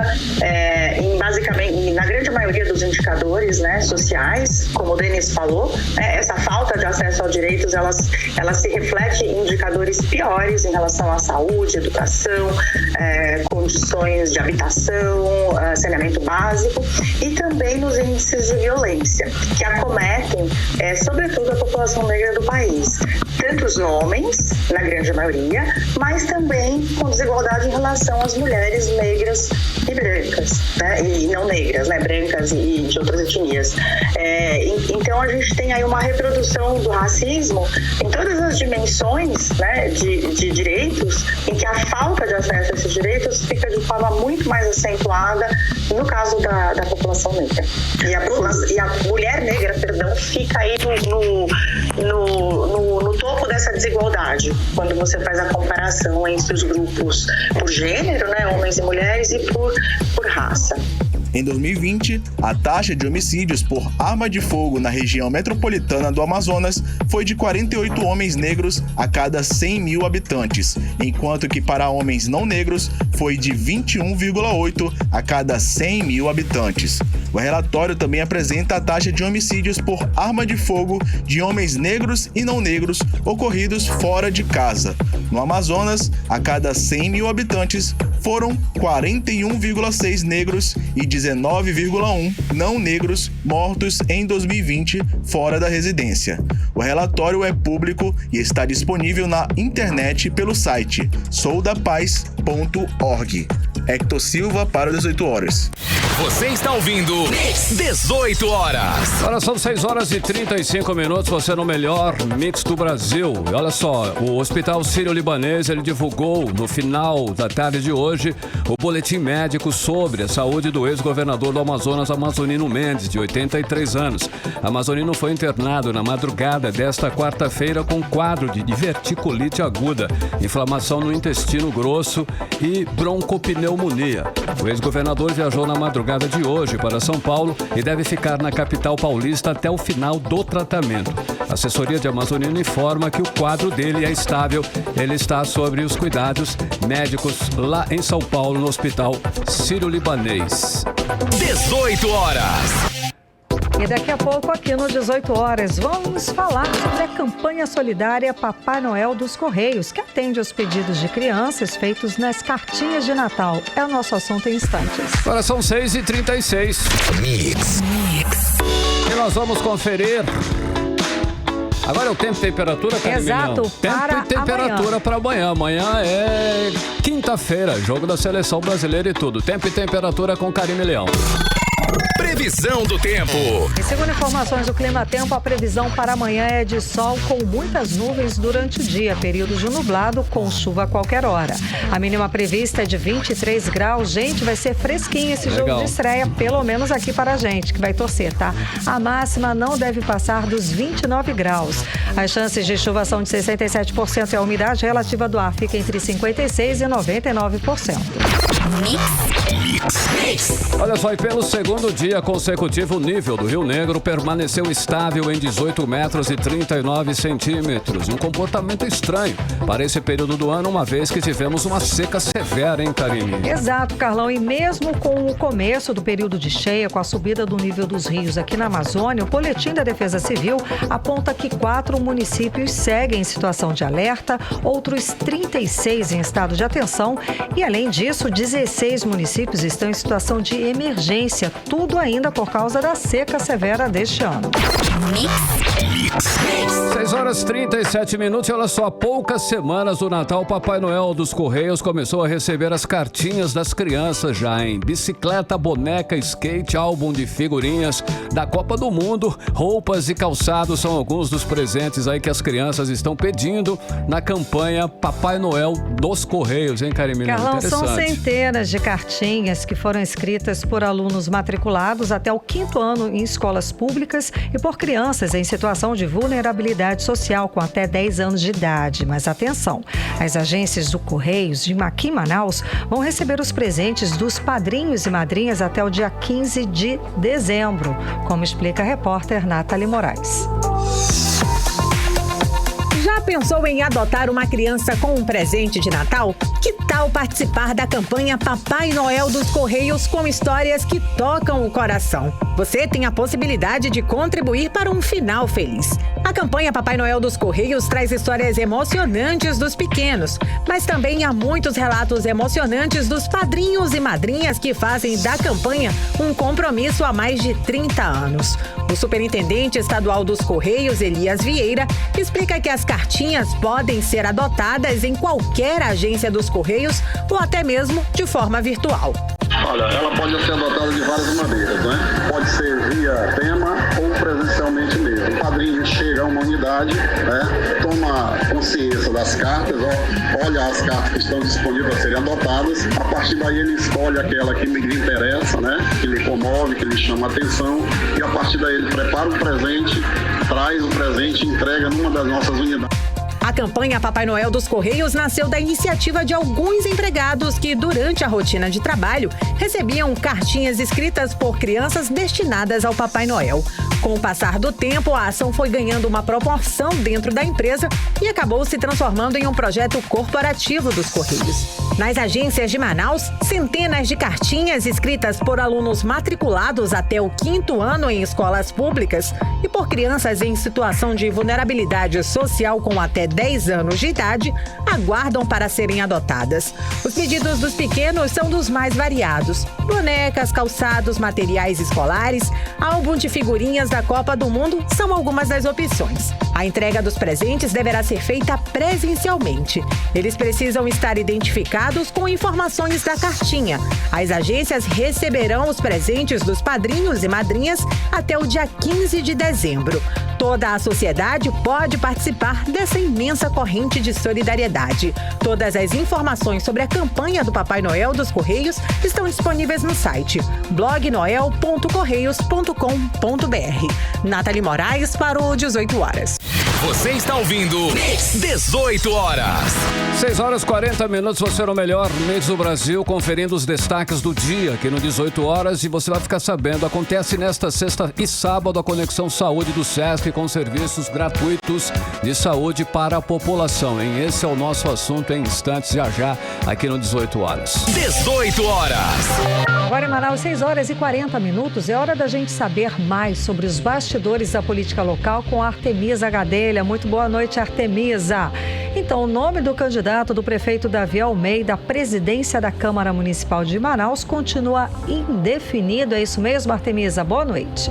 basicamente, na grande maioria dos indicadores, né, sociais, como o Denis falou, essa falta de acesso a direitos, ela se reflete em indicadores piores em relação à saúde, educação, condições de habitação, saneamento básico e também nos índices de violência, que acometem, sobretudo, a população negra do país. Tanto os homens, na grande maioria, mas também com desigualdade em relação às mulheres negras e brancas, né? E não negras, né? Brancas e de outras etnias. Então a gente tem aí uma reprodução do racismo em todas as dimensões, né, de direitos, em que a falta de acesso a esses direitos fica de forma muito mais acentuada no caso da população negra. E a mulher negra, fica aí no topo dessa desigualdade, quando você faz a comparação entre os grupos por gênero, né, homens e mulheres, e por raça. Em 2020, a taxa de homicídios por arma de fogo na região metropolitana do Amazonas foi de 48 homens negros a cada 100 mil habitantes, enquanto que para homens não negros foi de 21,8 a cada 100 mil habitantes. O relatório também apresenta a taxa de homicídios por arma de fogo de homens negros e não negros ocorridos fora de casa. No Amazonas, a cada 100 mil habitantes foram 41,6 negros e 19,1 não negros mortos em 2020 fora da residência. O relatório é público e está disponível na internet pelo site soudapaz.org. Hector Silva para 18 horas. Você está ouvindo 18 horas. Agora são 6 horas e 35 minutos, você no melhor mix do Brasil. E olha só, o Hospital Sírio-Libanês, ele divulgou no final da tarde de hoje o boletim médico sobre a saúde do ex-governador do Amazonas, Amazonino Mendes, de 83 anos. Amazonino foi internado na madrugada desta quarta-feira com quadro de diverticulite aguda, inflamação no intestino grosso e broncopneumonia. O ex-governador viajou na madrugada de hoje para São Paulo e deve ficar na capital paulista até o final do tratamento. A assessoria de Amazonino informa que o quadro dele é estável. Ele está sob os cuidados médicos lá em São Paulo, no Hospital Sírio-Libanês. 18 horas. E daqui a pouco, aqui no 18 horas, vamos falar sobre a campanha solidária Papai Noel dos Correios, que atende aos pedidos de crianças feitos nas cartinhas de Natal. É o nosso assunto em instantes. Agora são 6h36. Mix. E nós vamos conferir. Agora é o tempo e temperatura, Carmen? Exato, Tempo e temperatura para amanhã. Amanhã é quinta-feira, jogo da Seleção Brasileira e tudo. Tempo e temperatura com Carime Leão. Previsão do tempo. E segundo informações do Clima Tempo, a previsão para amanhã é de sol com muitas nuvens durante o dia, período de nublado com chuva a qualquer hora. A mínima prevista é de 23 graus. Gente, vai ser fresquinho esse jogo de estreia, pelo menos aqui para a gente, que vai torcer, tá? A máxima não deve passar dos 29 graus. As chances de chuva são de 67% e a umidade relativa do ar fica entre 56% e 99%. Olha só, e pelo segundo dia consecutivo, o nível do Rio Negro permaneceu estável em 18 metros e 39 centímetros. Um comportamento estranho para esse período do ano, uma vez que tivemos uma seca severa, hein, Karine? Exato, Carlão. E mesmo com o começo do período de cheia, com a subida do nível dos rios aqui na Amazônia, o Boletim da Defesa Civil aponta que 4 municípios seguem em situação de alerta, outros 36 em estado de atenção e, além disso, 16 municípios estão em situação de emergência, tudo ainda por causa da seca severa deste ano. 6 horas e 37 minutos. E olha só, há poucas semanas do Natal, o Papai Noel dos Correios começou a receber as cartinhas das crianças já em bicicleta, boneca, skate, álbum de figurinhas da Copa do Mundo, roupas e calçados são alguns dos presentes aí que as crianças estão pedindo na campanha Papai Noel dos Correios, hein, Carime? Carlão, são centenas de cartinhas que foram escritas por alunos matriculados até o 5º ano em escolas públicas e por crianças em situação de vulnerabilidade social com até 10 anos de idade. Mas atenção, as agências do Correios de aqui em Manaus vão receber os presentes dos padrinhos e madrinhas até o dia 15 de dezembro, como explica a repórter Nathalie Moraes. Já pensou em adotar uma criança com um presente de Natal? Que tal participar da campanha Papai Noel dos Correios com histórias que tocam o coração? Você tem a possibilidade de contribuir para um final feliz. A campanha Papai Noel dos Correios traz histórias emocionantes dos pequenos, mas também há muitos relatos emocionantes dos padrinhos e madrinhas que fazem da campanha um compromisso há mais de 30 anos. O superintendente estadual dos Correios, Elias Vieira, explica que as cartinhas podem ser adotadas em qualquer agência dos Correios ou até mesmo de forma virtual. Olha, ela pode ser adotada de várias maneiras, né? Pode ser via tema ou presencialmente mesmo. O padrinho chega a uma unidade, né? Toma consciência das cartas, olha as cartas que estão disponíveis a serem adotadas. A partir daí ele escolhe aquela que lhe interessa, né? Que lhe comove, que lhe chama a atenção. E a partir daí ele prepara o presente, traz o presente e entrega numa das nossas unidades. A campanha Papai Noel dos Correios nasceu da iniciativa de alguns empregados que, durante a rotina de trabalho, recebiam cartinhas escritas por crianças destinadas ao Papai Noel. Com o passar do tempo, a ação foi ganhando uma proporção dentro da empresa e acabou se transformando em um projeto corporativo dos Correios. Nas agências de Manaus, centenas de cartinhas escritas por alunos matriculados até o 5º ano em escolas públicas e por crianças em situação de vulnerabilidade social com até 10 anos de idade aguardam para serem adotadas. Os pedidos dos pequenos são dos mais variados: bonecas, calçados, materiais escolares, álbum de figurinhas da Copa do Mundo são algumas das opções. A entrega dos presentes deverá ser feita presencialmente. Eles precisam estar identificados com informações da cartinha. As agências receberão os presentes dos padrinhos e madrinhas até o dia 15 de dezembro. Toda a sociedade pode participar dessa imensa corrente de solidariedade. Todas as informações sobre a campanha do Papai Noel dos Correios estão disponíveis no site blognoel.correios.com.br. Nathalie Moraes para o 18 horas. Você está ouvindo 18 horas. 6 horas 40 minutos, você no melhor Mix do Brasil, conferindo os destaques do dia aqui no 18 horas. E você vai ficar sabendo, acontece nesta sexta e sábado a Conexão Saúde do Sesc com serviços gratuitos de saúde para a população. Esse é o nosso assunto em instantes, já aqui no 18 horas. 18 horas. Agora em Manaus, 6 horas e 40 minutos. É hora da gente saber mais sobre os bastidores da política local com a Artemisa Gadelha. Muito boa noite, Artemisa. Então, o nome do candidato do prefeito Davi Almeida à presidência da Câmara Municipal de Manaus continua indefinido. É isso mesmo, Artemisa? Boa noite.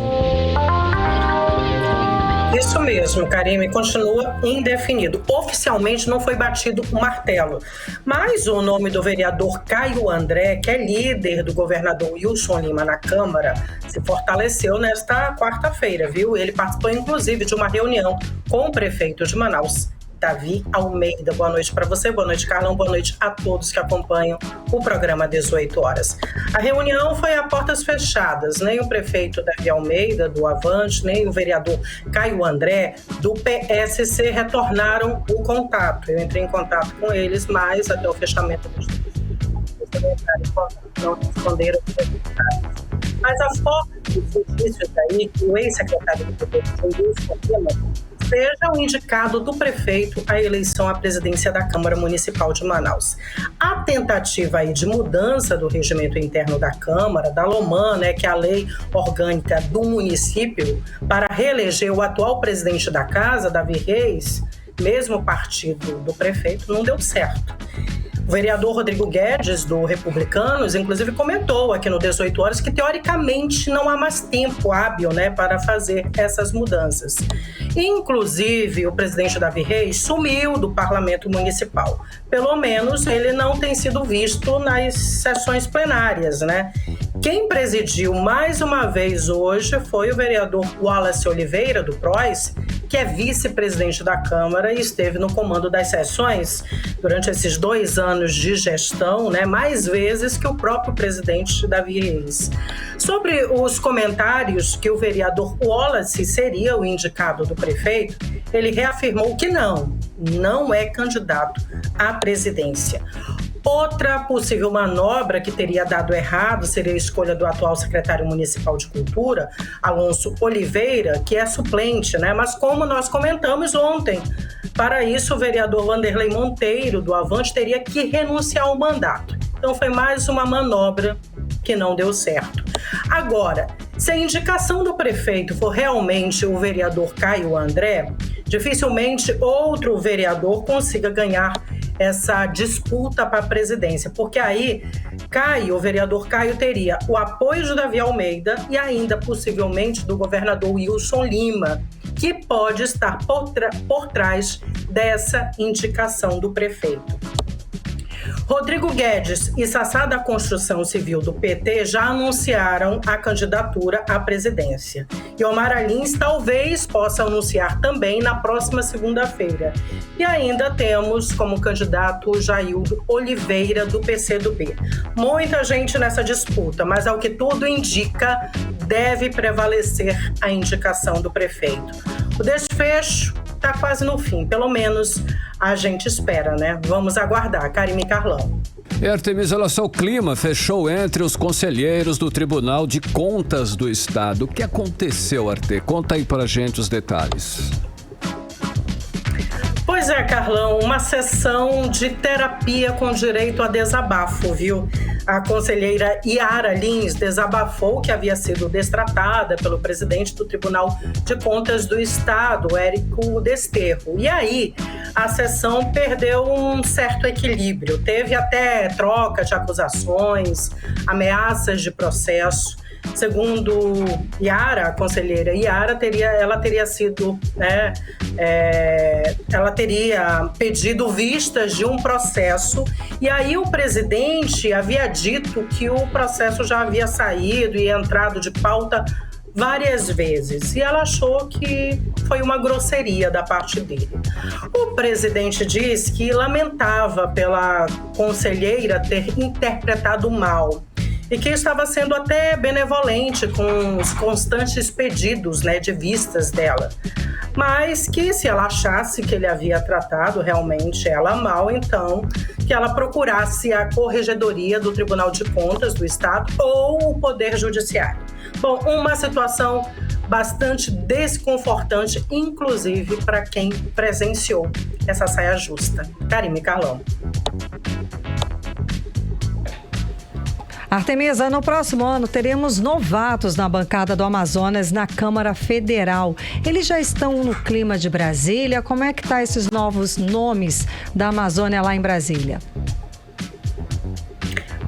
Isso mesmo, Karime, continua indefinido. Oficialmente não foi batido o martelo, mas o nome do vereador Caio André, que é líder do governador Wilson Lima na Câmara, se fortaleceu nesta quarta-feira, viu? Ele participou, inclusive, de uma reunião com o prefeito de Manaus, Davi Almeida. Boa noite para você, boa noite, Carlão, boa noite a todos que acompanham o programa 18 horas. A reunião foi a portas fechadas, nem o prefeito Davi Almeida, do Avante, nem o vereador Caio André, do PSC, retornaram o contato. Eu entrei em contato com eles, mas até o fechamento dos não responderam os resultados. Mas a forma de indícios daí que o ex-secretário do Poder seja o indicado do prefeito à eleição à presidência da Câmara Municipal de Manaus. A tentativa aí de mudança do regimento interno da Câmara, da LOMAN, que é a lei orgânica do município, para reeleger o atual presidente da casa, Davi Reis, mesmo partido do prefeito, não deu certo. O vereador Rodrigo Guedes, do Republicanos, inclusive comentou aqui no 18 horas que, teoricamente, não há mais tempo hábil, para fazer essas mudanças. Inclusive, o presidente Davi Reis sumiu do Parlamento Municipal. Pelo menos, ele não tem sido visto nas sessões plenárias, Quem presidiu mais uma vez hoje foi o vereador Wallace Oliveira, do PROS, que é vice-presidente da Câmara e esteve no comando das sessões durante esses 2 anos de gestão, mais vezes que o próprio presidente Davi Reis. Sobre os comentários que o vereador Wallace seria o indicado do prefeito, ele reafirmou que não é candidato à presidência. Outra possível manobra que teria dado errado seria a escolha do atual secretário municipal de Cultura, Alonso Oliveira, que é suplente, Mas como nós comentamos ontem, para isso o vereador Wanderley Monteiro, do Avante, teria que renunciar ao mandato. Então foi mais uma manobra que não deu certo. Agora, se a indicação do prefeito for realmente o vereador Caio André, dificilmente outro vereador consiga ganhar essa disputa para a presidência, porque aí o vereador Caio teria o apoio de Davi Almeida e ainda possivelmente do governador Wilson Lima, que pode estar por trás dessa indicação do prefeito. Rodrigo Guedes e Sassá da Construção Civil do PT já anunciaram a candidatura à presidência. E Omar Alins talvez possa anunciar também na próxima segunda-feira. E ainda temos como candidato Jaildo Oliveira, do PCdoB. Muita gente nessa disputa, mas ao que tudo indica, deve prevalecer a indicação do prefeito. O desfecho está quase no fim, pelo menos a gente espera, Vamos aguardar. Karime e Carlão. Artemisa, olha só, o clima fechou entre os conselheiros do Tribunal de Contas do Estado. O que aconteceu, Arte? Conta aí pra gente os detalhes. Pois é, Carlão, uma sessão de terapia com direito a desabafo, viu? A conselheira Yara Lins desabafou que havia sido destratada pelo presidente do Tribunal de Contas do Estado, Érico Desterro. E aí, a sessão perdeu um certo equilíbrio. Teve até troca de acusações, ameaças de processo. Segundo Yara, a conselheira Yara, ela teria sido, ela teria pedido vistas de um processo, e aí o presidente havia dito que o processo já havia saído e entrado de pauta várias vezes, e ela achou que foi uma grosseria da parte dele. O presidente disse que lamentava pela conselheira ter interpretado mal e que estava sendo até benevolente com os constantes pedidos, de vistas dela. Mas que se ela achasse que ele havia tratado realmente ela mal, então que ela procurasse a Corregedoria do Tribunal de Contas do Estado ou o Poder Judiciário. Bom, uma situação bastante desconfortante, inclusive para quem presenciou essa saia justa. Karime, Carlão. Artemisa, no próximo ano teremos novatos na bancada do Amazonas na Câmara Federal. Eles já estão no clima de Brasília? Como é que tá esses novos nomes da Amazônia lá em Brasília?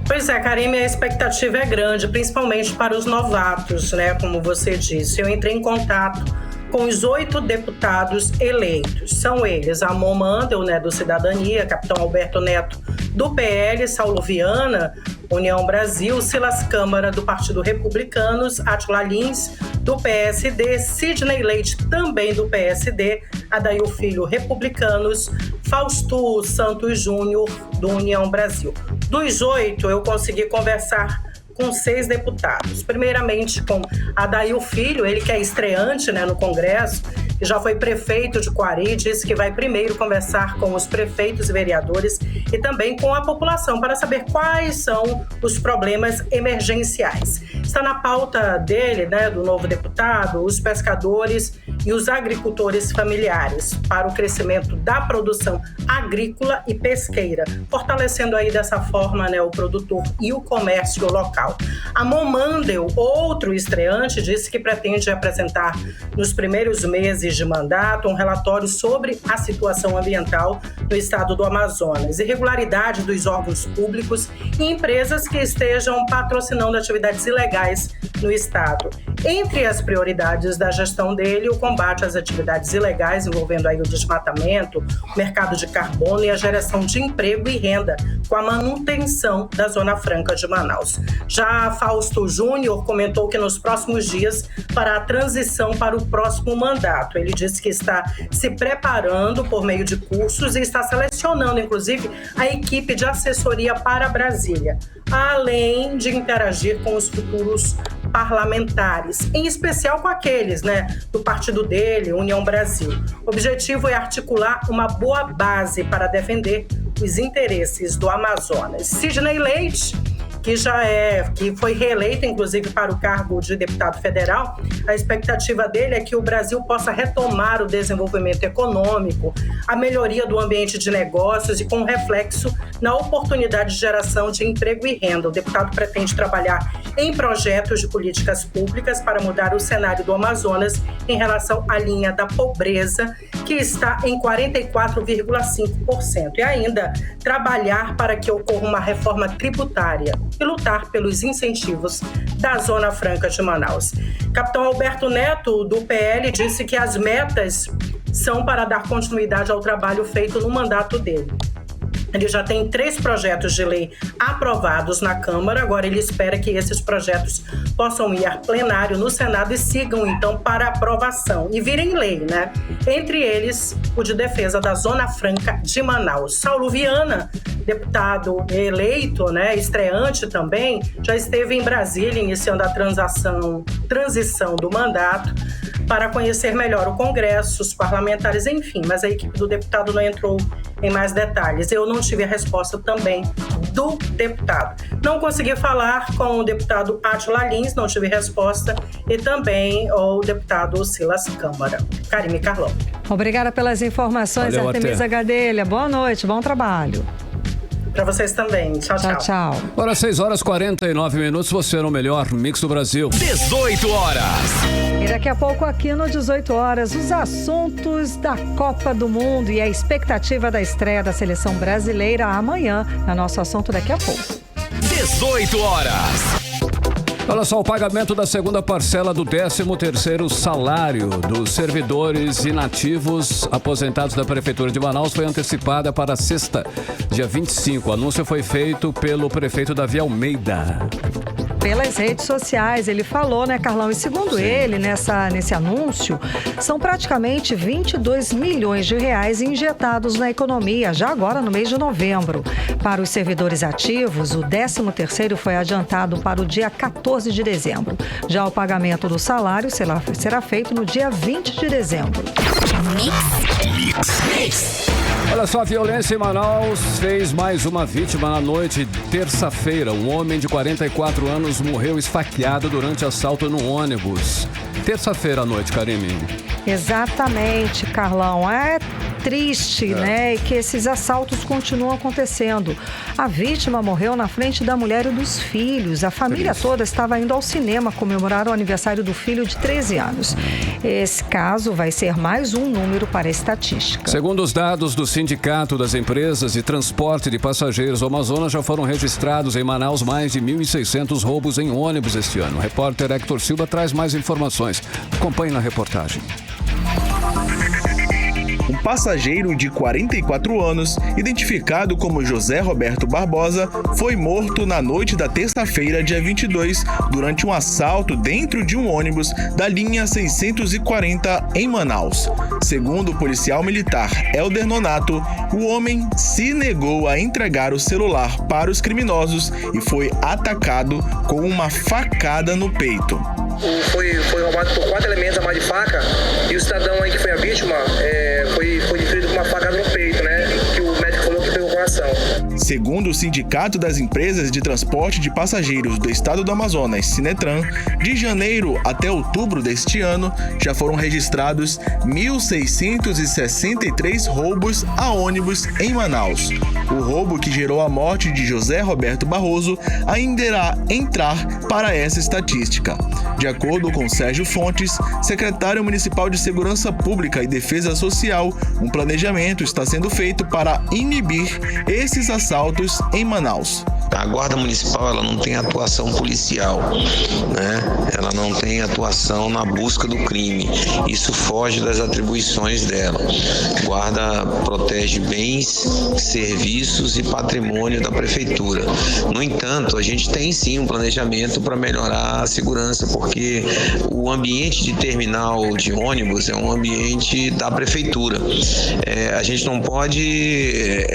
Pois é, Karime, a expectativa é grande, principalmente para os novatos, como você disse. Eu entrei em contato com os 8 deputados eleitos. São eles Amon Mandel, do Cidadania, Capitão Alberto Neto, do PL, Saulo Viana, União Brasil, Silas Câmara, do Partido Republicanos, Átila Lins, do PSD, Sidney Leite, também do PSD, Adail Filho, Republicanos, Fausto Santos Júnior, do União Brasil. Dos 8, eu consegui conversar com 6 deputados. Primeiramente com Adail Filho, ele que é estreante no Congresso, que já foi prefeito de Coari, disse que vai primeiro conversar com os prefeitos e vereadores e também com a população para saber quais são os problemas emergenciais. Está na pauta dele, do novo deputado, os pescadores e os agricultores familiares para o crescimento da produção agrícola e pesqueira, fortalecendo aí dessa forma o produtor e o comércio local. Amon Mandel, outro estreante, disse que pretende apresentar nos primeiros meses de mandato um relatório sobre a situação ambiental no estado do Amazonas, irregularidade dos órgãos públicos e empresas que estejam patrocinando atividades ilegais no estado. Entre as prioridades da gestão dele, o combate às atividades ilegais envolvendo aí o desmatamento, o mercado de carbono e a geração de emprego e renda com a manutenção da Zona Franca de Manaus. Já Fausto Júnior comentou que nos próximos dias fará a transição para o próximo mandato. Ele disse que está se preparando por meio de cursos e está selecionando, inclusive, a equipe de assessoria para Brasília, além de interagir com os futuros parlamentares, em especial com aqueles, do partido dele, União Brasil. O objetivo é articular uma boa base para defender os interesses do Amazonas. Sidney Leite, que foi reeleito, inclusive, para o cargo de deputado federal, a expectativa dele é que o Brasil possa retomar o desenvolvimento econômico, a melhoria do ambiente de negócios e com reflexo na oportunidade de geração de emprego e renda. O deputado pretende trabalhar em projetos de políticas públicas para mudar o cenário do Amazonas em relação à linha da pobreza, que está em 44,5%, e ainda trabalhar para que ocorra uma reforma tributária e lutar pelos incentivos da Zona Franca de Manaus. Capitão Alberto Neto, do PL, disse que as metas são para dar continuidade ao trabalho feito no mandato dele. Ele já tem 3 projetos de lei aprovados na Câmara, agora ele espera que esses projetos possam ir a plenário no Senado e sigam, então, para aprovação e virem lei, Entre eles, o de defesa da Zona Franca de Manaus. Saulo Viana, deputado eleito, estreante também, já esteve em Brasília iniciando a transição do mandato para conhecer melhor o Congresso, os parlamentares, enfim, mas a equipe do deputado não entrou em mais detalhes. Eu não tive a resposta também do deputado. Não consegui falar com o deputado Átila Lins, não tive resposta, e também o deputado Silas Câmara. Karine e Carlão. Obrigada pelas informações, Artemisa Gadelha. Boa noite, bom trabalho. Para vocês também. Tchau, tchau. Tchau. Agora 6h49, você no melhor mix do Brasil. 18 horas. E daqui a pouco aqui no 18 horas, os assuntos da Copa do Mundo e a expectativa da estreia da seleção brasileira amanhã. É nosso assunto daqui a pouco. 18 horas. Olha só, o pagamento da segunda parcela do 13º salário dos servidores inativos aposentados da Prefeitura de Manaus foi antecipada para sexta, dia 25. O anúncio foi feito pelo prefeito Davi Almeida. Pelas redes sociais, ele falou, né, Carlão? E segundo ele, nesse anúncio, são praticamente 22 milhões de reais injetados na economia, já agora no mês de novembro. Para os servidores ativos, o 13º foi adiantado para o dia 14 de dezembro. Já o pagamento do salário será feito no dia 20 de dezembro. Olha só, a violência em Manaus fez mais uma vítima na noite de terça-feira. Um homem de 44 anos morreu esfaqueado durante assalto no ônibus. Terça-feira à noite, Karine. Exatamente, Carlão. É triste, né? E que esses assaltos continuam acontecendo. A vítima morreu na frente da mulher e dos filhos. A família toda estava indo ao cinema comemorar o aniversário do filho de 13 anos. Esse caso vai ser mais um número para a estatística. Segundo os dados do Sindicato das Empresas de Transporte de Passageiros do Amazonas, já foram registrados em Manaus mais de 1.600 roubos em ônibus este ano. O repórter Hector Silva traz mais informações. Acompanhe na reportagem. Um passageiro de 44 anos, identificado como José Roberto Barbosa, foi morto na noite da terça-feira, dia 22, durante um assalto dentro de um ônibus da linha 640 em Manaus. Segundo o policial militar Helder Nonato, o homem se negou a entregar o celular para os criminosos e foi atacado com uma facada no peito. Foi roubado por 4 elementos a mais de faca, e o cidadão aí que foi a vítima foi ferido com uma facada no peito, né? Que o médico falou que pegou o coração. Segundo o Sindicato das Empresas de Transporte de Passageiros do Estado do Amazonas, Sinetran, de janeiro até outubro deste ano, já foram registrados 1.663 roubos a ônibus em Manaus. O roubo que gerou a morte de José Roberto Barroso ainda irá entrar para essa estatística. De acordo com Sérgio Fontes, secretário municipal de Segurança Pública e Defesa Social, um planejamento está sendo feito para inibir esses assaltos em Manaus. A Guarda Municipal, ela não tem atuação policial, né? Ela não tem atuação na busca do crime. Isso foge das atribuições dela. A Guarda protege bens, serviços e patrimônio da prefeitura. No entanto, a gente tem sim um planejamento para melhorar a segurança, porque o ambiente de terminal de ônibus é um ambiente da prefeitura. A gente não pode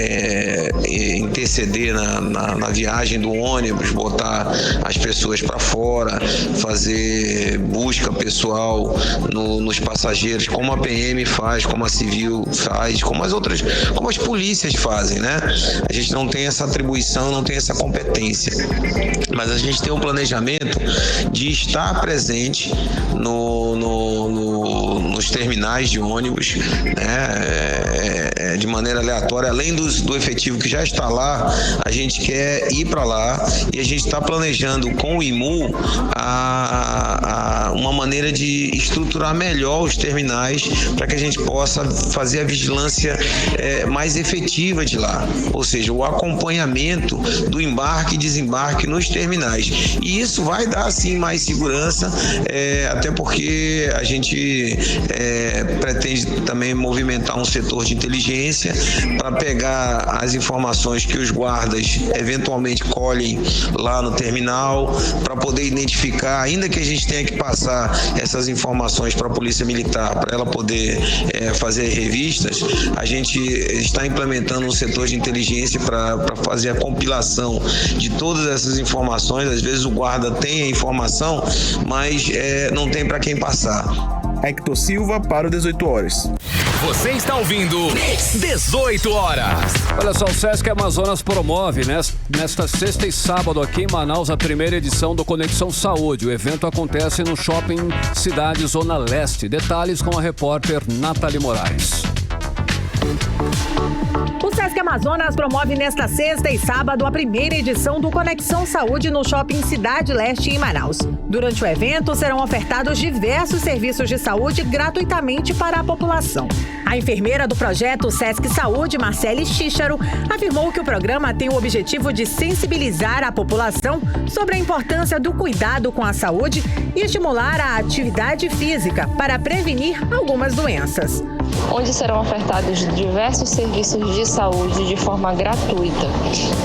interceder na viagem do ônibus, botar as pessoas para fora, fazer busca pessoal nos passageiros, como a PM faz, como a Civil faz, como as polícias fazem, né? A gente não tem essa atribuição, não tem essa competência, mas a gente tem um planejamento de estar presente nos terminais de ônibus, né? De maneira aleatória, além do efetivo que já está lá, a gente quer ir para lá e a gente está planejando com o IMU uma maneira de estruturar melhor os terminais para que a gente possa fazer a vigilância mais efetiva de lá, ou seja, o acompanhamento do embarque e desembarque nos terminais. E isso vai dar sim mais segurança, até porque a gente pretende também movimentar um setor de inteligência para pegar as informações que os guardas eventualmente colhem lá no terminal, para poder identificar, ainda que a gente tenha que passar essas informações para a Polícia Militar, para ela poder fazer revistas, a gente está implementando um setor de inteligência para fazer a compilação de todas essas informações. Às vezes o guarda tem a informação, mas não tem para quem passar. Hector Silva para o 18 horas. Você está ouvindo 18 horas. Olha só, o Sesc Amazonas promove nesta sexta e sábado aqui em Manaus a primeira edição do Conexão Saúde. O evento acontece no Shopping Cidade Zona Leste. Detalhes com a repórter Nathalie Moraes. O Sesc Amazonas promove nesta sexta e sábado a primeira edição do Conexão Saúde no Shopping Cidade Leste em Manaus. Durante o evento serão ofertados diversos serviços de saúde gratuitamente para a população. A enfermeira do projeto Sesc Saúde, Marcele Xícharo, afirmou que o programa tem o objetivo de sensibilizar a população sobre a importância do cuidado com a saúde e estimular a atividade física para prevenir algumas doenças. Onde serão ofertados diversos serviços de saúde de forma gratuita.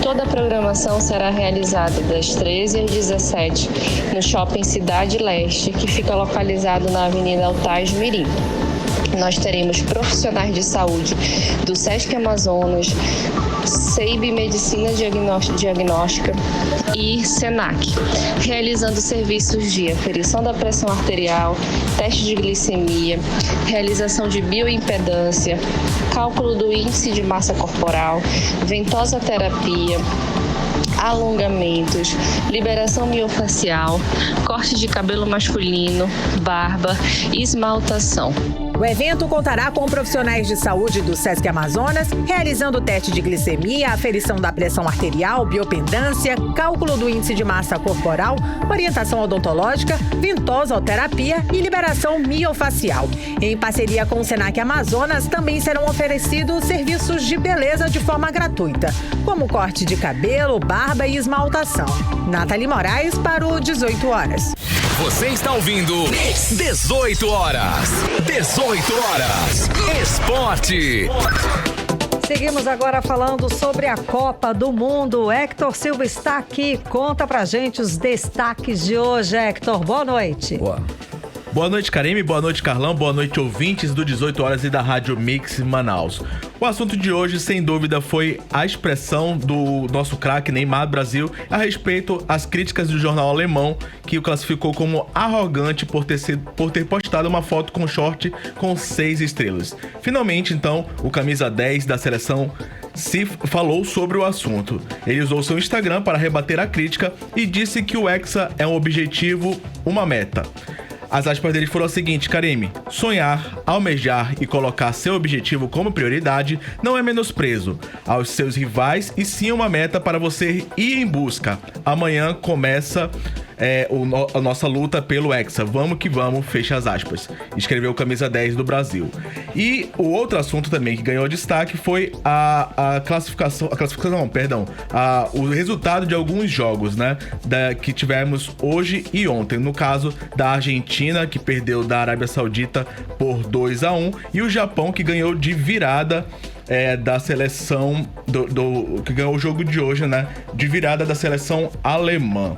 Toda a programação será realizada das 13 às 17 no Shopping Cidade Leste, que fica localizado na Avenida Altais Mirim. Nós teremos profissionais de saúde do Sesc Amazonas, SEIB Medicina Diagnóstica e SENAC, realizando serviços de aferição da pressão arterial, teste de glicemia, realização de bioimpedância, cálculo do índice de massa corporal, ventosa terapia, alongamentos, liberação miofacial, corte de cabelo masculino, barba e esmaltação. O evento contará com profissionais de saúde do Sesc Amazonas, realizando teste de glicemia, aferição da pressão arterial, biopendância, cálculo do índice de massa corporal, orientação odontológica, ventosoterapia e liberação miofacial. Em parceria com o Senac Amazonas, também serão oferecidos serviços de beleza de forma gratuita, como corte de cabelo, barba e esmaltação. Nathalie Moraes para o 18 horas. Você está ouvindo 18 horas. 18 horas. Esporte. Seguimos agora falando sobre a Copa do Mundo. Hector Silva está aqui. Conta pra gente os destaques de hoje, Hector. Boa noite. Boa noite, Karime. Boa noite, Carlão. Boa noite, ouvintes do 18 horas e da Rádio Mix Manaus. O assunto de hoje, sem dúvida, foi a expressão do nosso craque Neymar do Brasil a respeito às críticas do jornal alemão, que o classificou como arrogante por ter postado uma foto com short com 6 estrelas. Finalmente, então, o camisa 10 da seleção se falou sobre o assunto. Ele usou seu Instagram para rebater a crítica e disse que o Hexa é um objetivo, uma meta. As aspas dele foram as seguintes, Karime: sonhar, almejar e colocar seu objetivo como prioridade não é menosprezo aos seus rivais e sim uma meta para você ir em busca. Amanhã começa a nossa luta pelo Hexa. Vamos que vamos, fecha as aspas. Escreveu o camisa 10 do Brasil. E o outro assunto também que ganhou destaque foi o resultado de alguns jogos, né? Que tivemos hoje e ontem. No caso da Argentina, que perdeu da Arábia Saudita por 2-1, e o Japão, que ganhou de virada da seleção que ganhou o jogo de hoje, né? De virada da seleção alemã.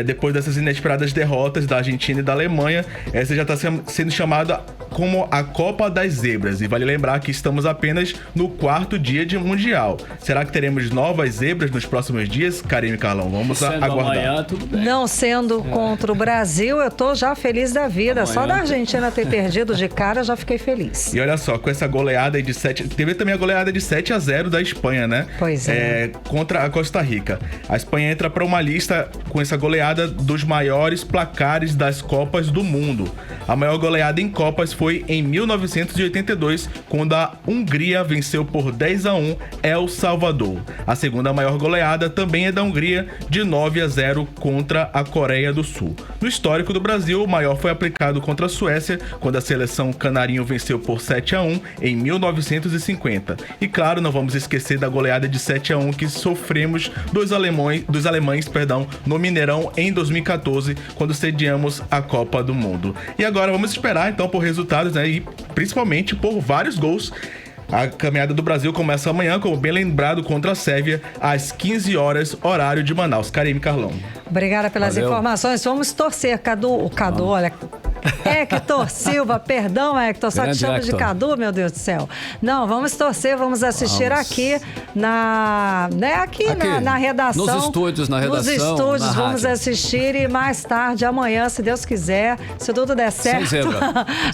Depois dessas inesperadas derrotas da Argentina e da Alemanha, essa já está sendo chamada como a Copa das Zebras. E vale lembrar que estamos apenas no 4º dia de Mundial. Será que teremos novas zebras nos próximos dias? Karime e Carlão, vamos aguardar. Amanhã, tudo bem. Não sendo contra o Brasil, eu tô já feliz da vida. Amanhã, só da Argentina ter perdido de cara, já fiquei feliz. E olha só, com essa goleada de 7... Teve também a goleada de 7-0 da Espanha, né? Pois é. Contra a Costa Rica. A Espanha entra para uma lista com essa goleada dos maiores placares das Copas do Mundo. A maior goleada em Copas foi em 1982, quando a Hungria venceu por 10-1 El Salvador. A segunda maior goleada também é da Hungria, de 9-0 contra a Coreia do Sul. No histórico do Brasil, o maior foi aplicado contra a Suécia, quando a seleção canarinho venceu por 7-1 em 1950. E claro, não vamos esquecer da goleada de 7-1 que sofremos dos alemães, no Mineirão em 2014, quando sediamos a Copa do Mundo. E agora vamos esperar então por resultados, né? E principalmente por vários gols. A caminhada do Brasil começa amanhã, como bem lembrado, contra a Sérvia, às 15 horas, horário de Manaus. Karime, Carlão. Obrigada pelas informações. Vamos torcer, Cadu, olha, Hector Silva, perdão, Hector, só te chamo de Cadu, meu Deus do céu. Não, vamos torcer, vamos assistir aqui na redação. Nos estúdios, na redação. Nos estúdios, vamos rádio. assistir e mais tarde, amanhã, se Deus quiser, se tudo der certo,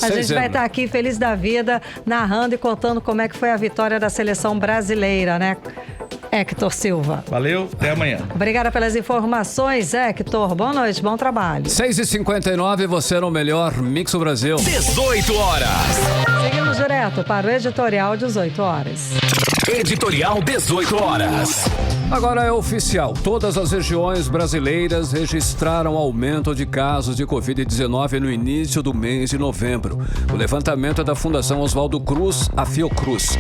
a gente vai estar aqui feliz da vida, narrando e contando como é que foi a vitória da seleção brasileira, né? Hector Silva. Valeu, até amanhã. Obrigada pelas informações, Hector. Boa noite, bom trabalho. 6h59, você no melhor Mix do Brasil. 18 horas. Seguimos direto para o editorial 18 horas. Editorial 18 horas. Agora é oficial. Todas as regiões brasileiras registraram aumento de casos de Covid-19 no início do mês de novembro. O levantamento é da Fundação Oswaldo Cruz, a Fiocruz.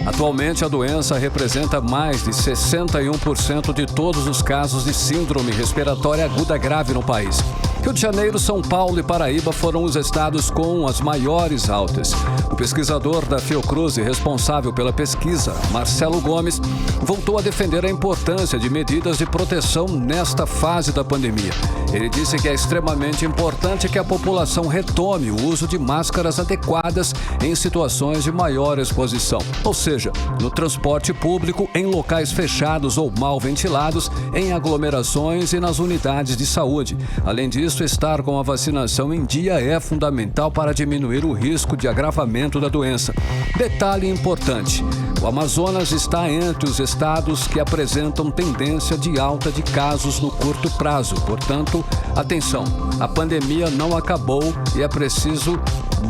Atualmente, a doença representa mais de 61% de todos os casos de síndrome respiratória aguda grave no país. Rio de Janeiro, São Paulo e Paraíba foram os estados com as maiores altas. O pesquisador da Fiocruz e responsável pela pesquisa, Marcelo Gomes, voltou a defender a importância de medidas de proteção nesta fase da pandemia. Ele disse que é extremamente importante que a população retome o uso de máscaras adequadas em situações de maior exposição, ou seja, no transporte público, em locais fechados ou mal ventilados, em aglomerações e nas unidades de saúde. Além disso, estar com a vacinação em dia é fundamental para diminuir o risco de agravamento da doença. Detalhe importante: o Amazonas está entre os estados que apresentam tendência de alta de casos no curto prazo. Portanto, atenção, a pandemia não acabou e é preciso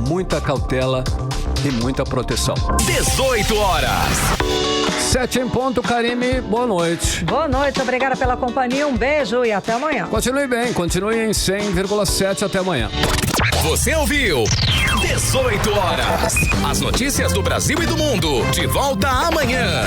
muita cautela e muita proteção. 18 horas. 7 em ponto, Karime, boa noite. Boa noite, obrigada pela companhia, um beijo e até amanhã. Continue bem, continue em 100,7 até amanhã. Você ouviu 18 horas. As notícias do Brasil e do mundo. De volta amanhã.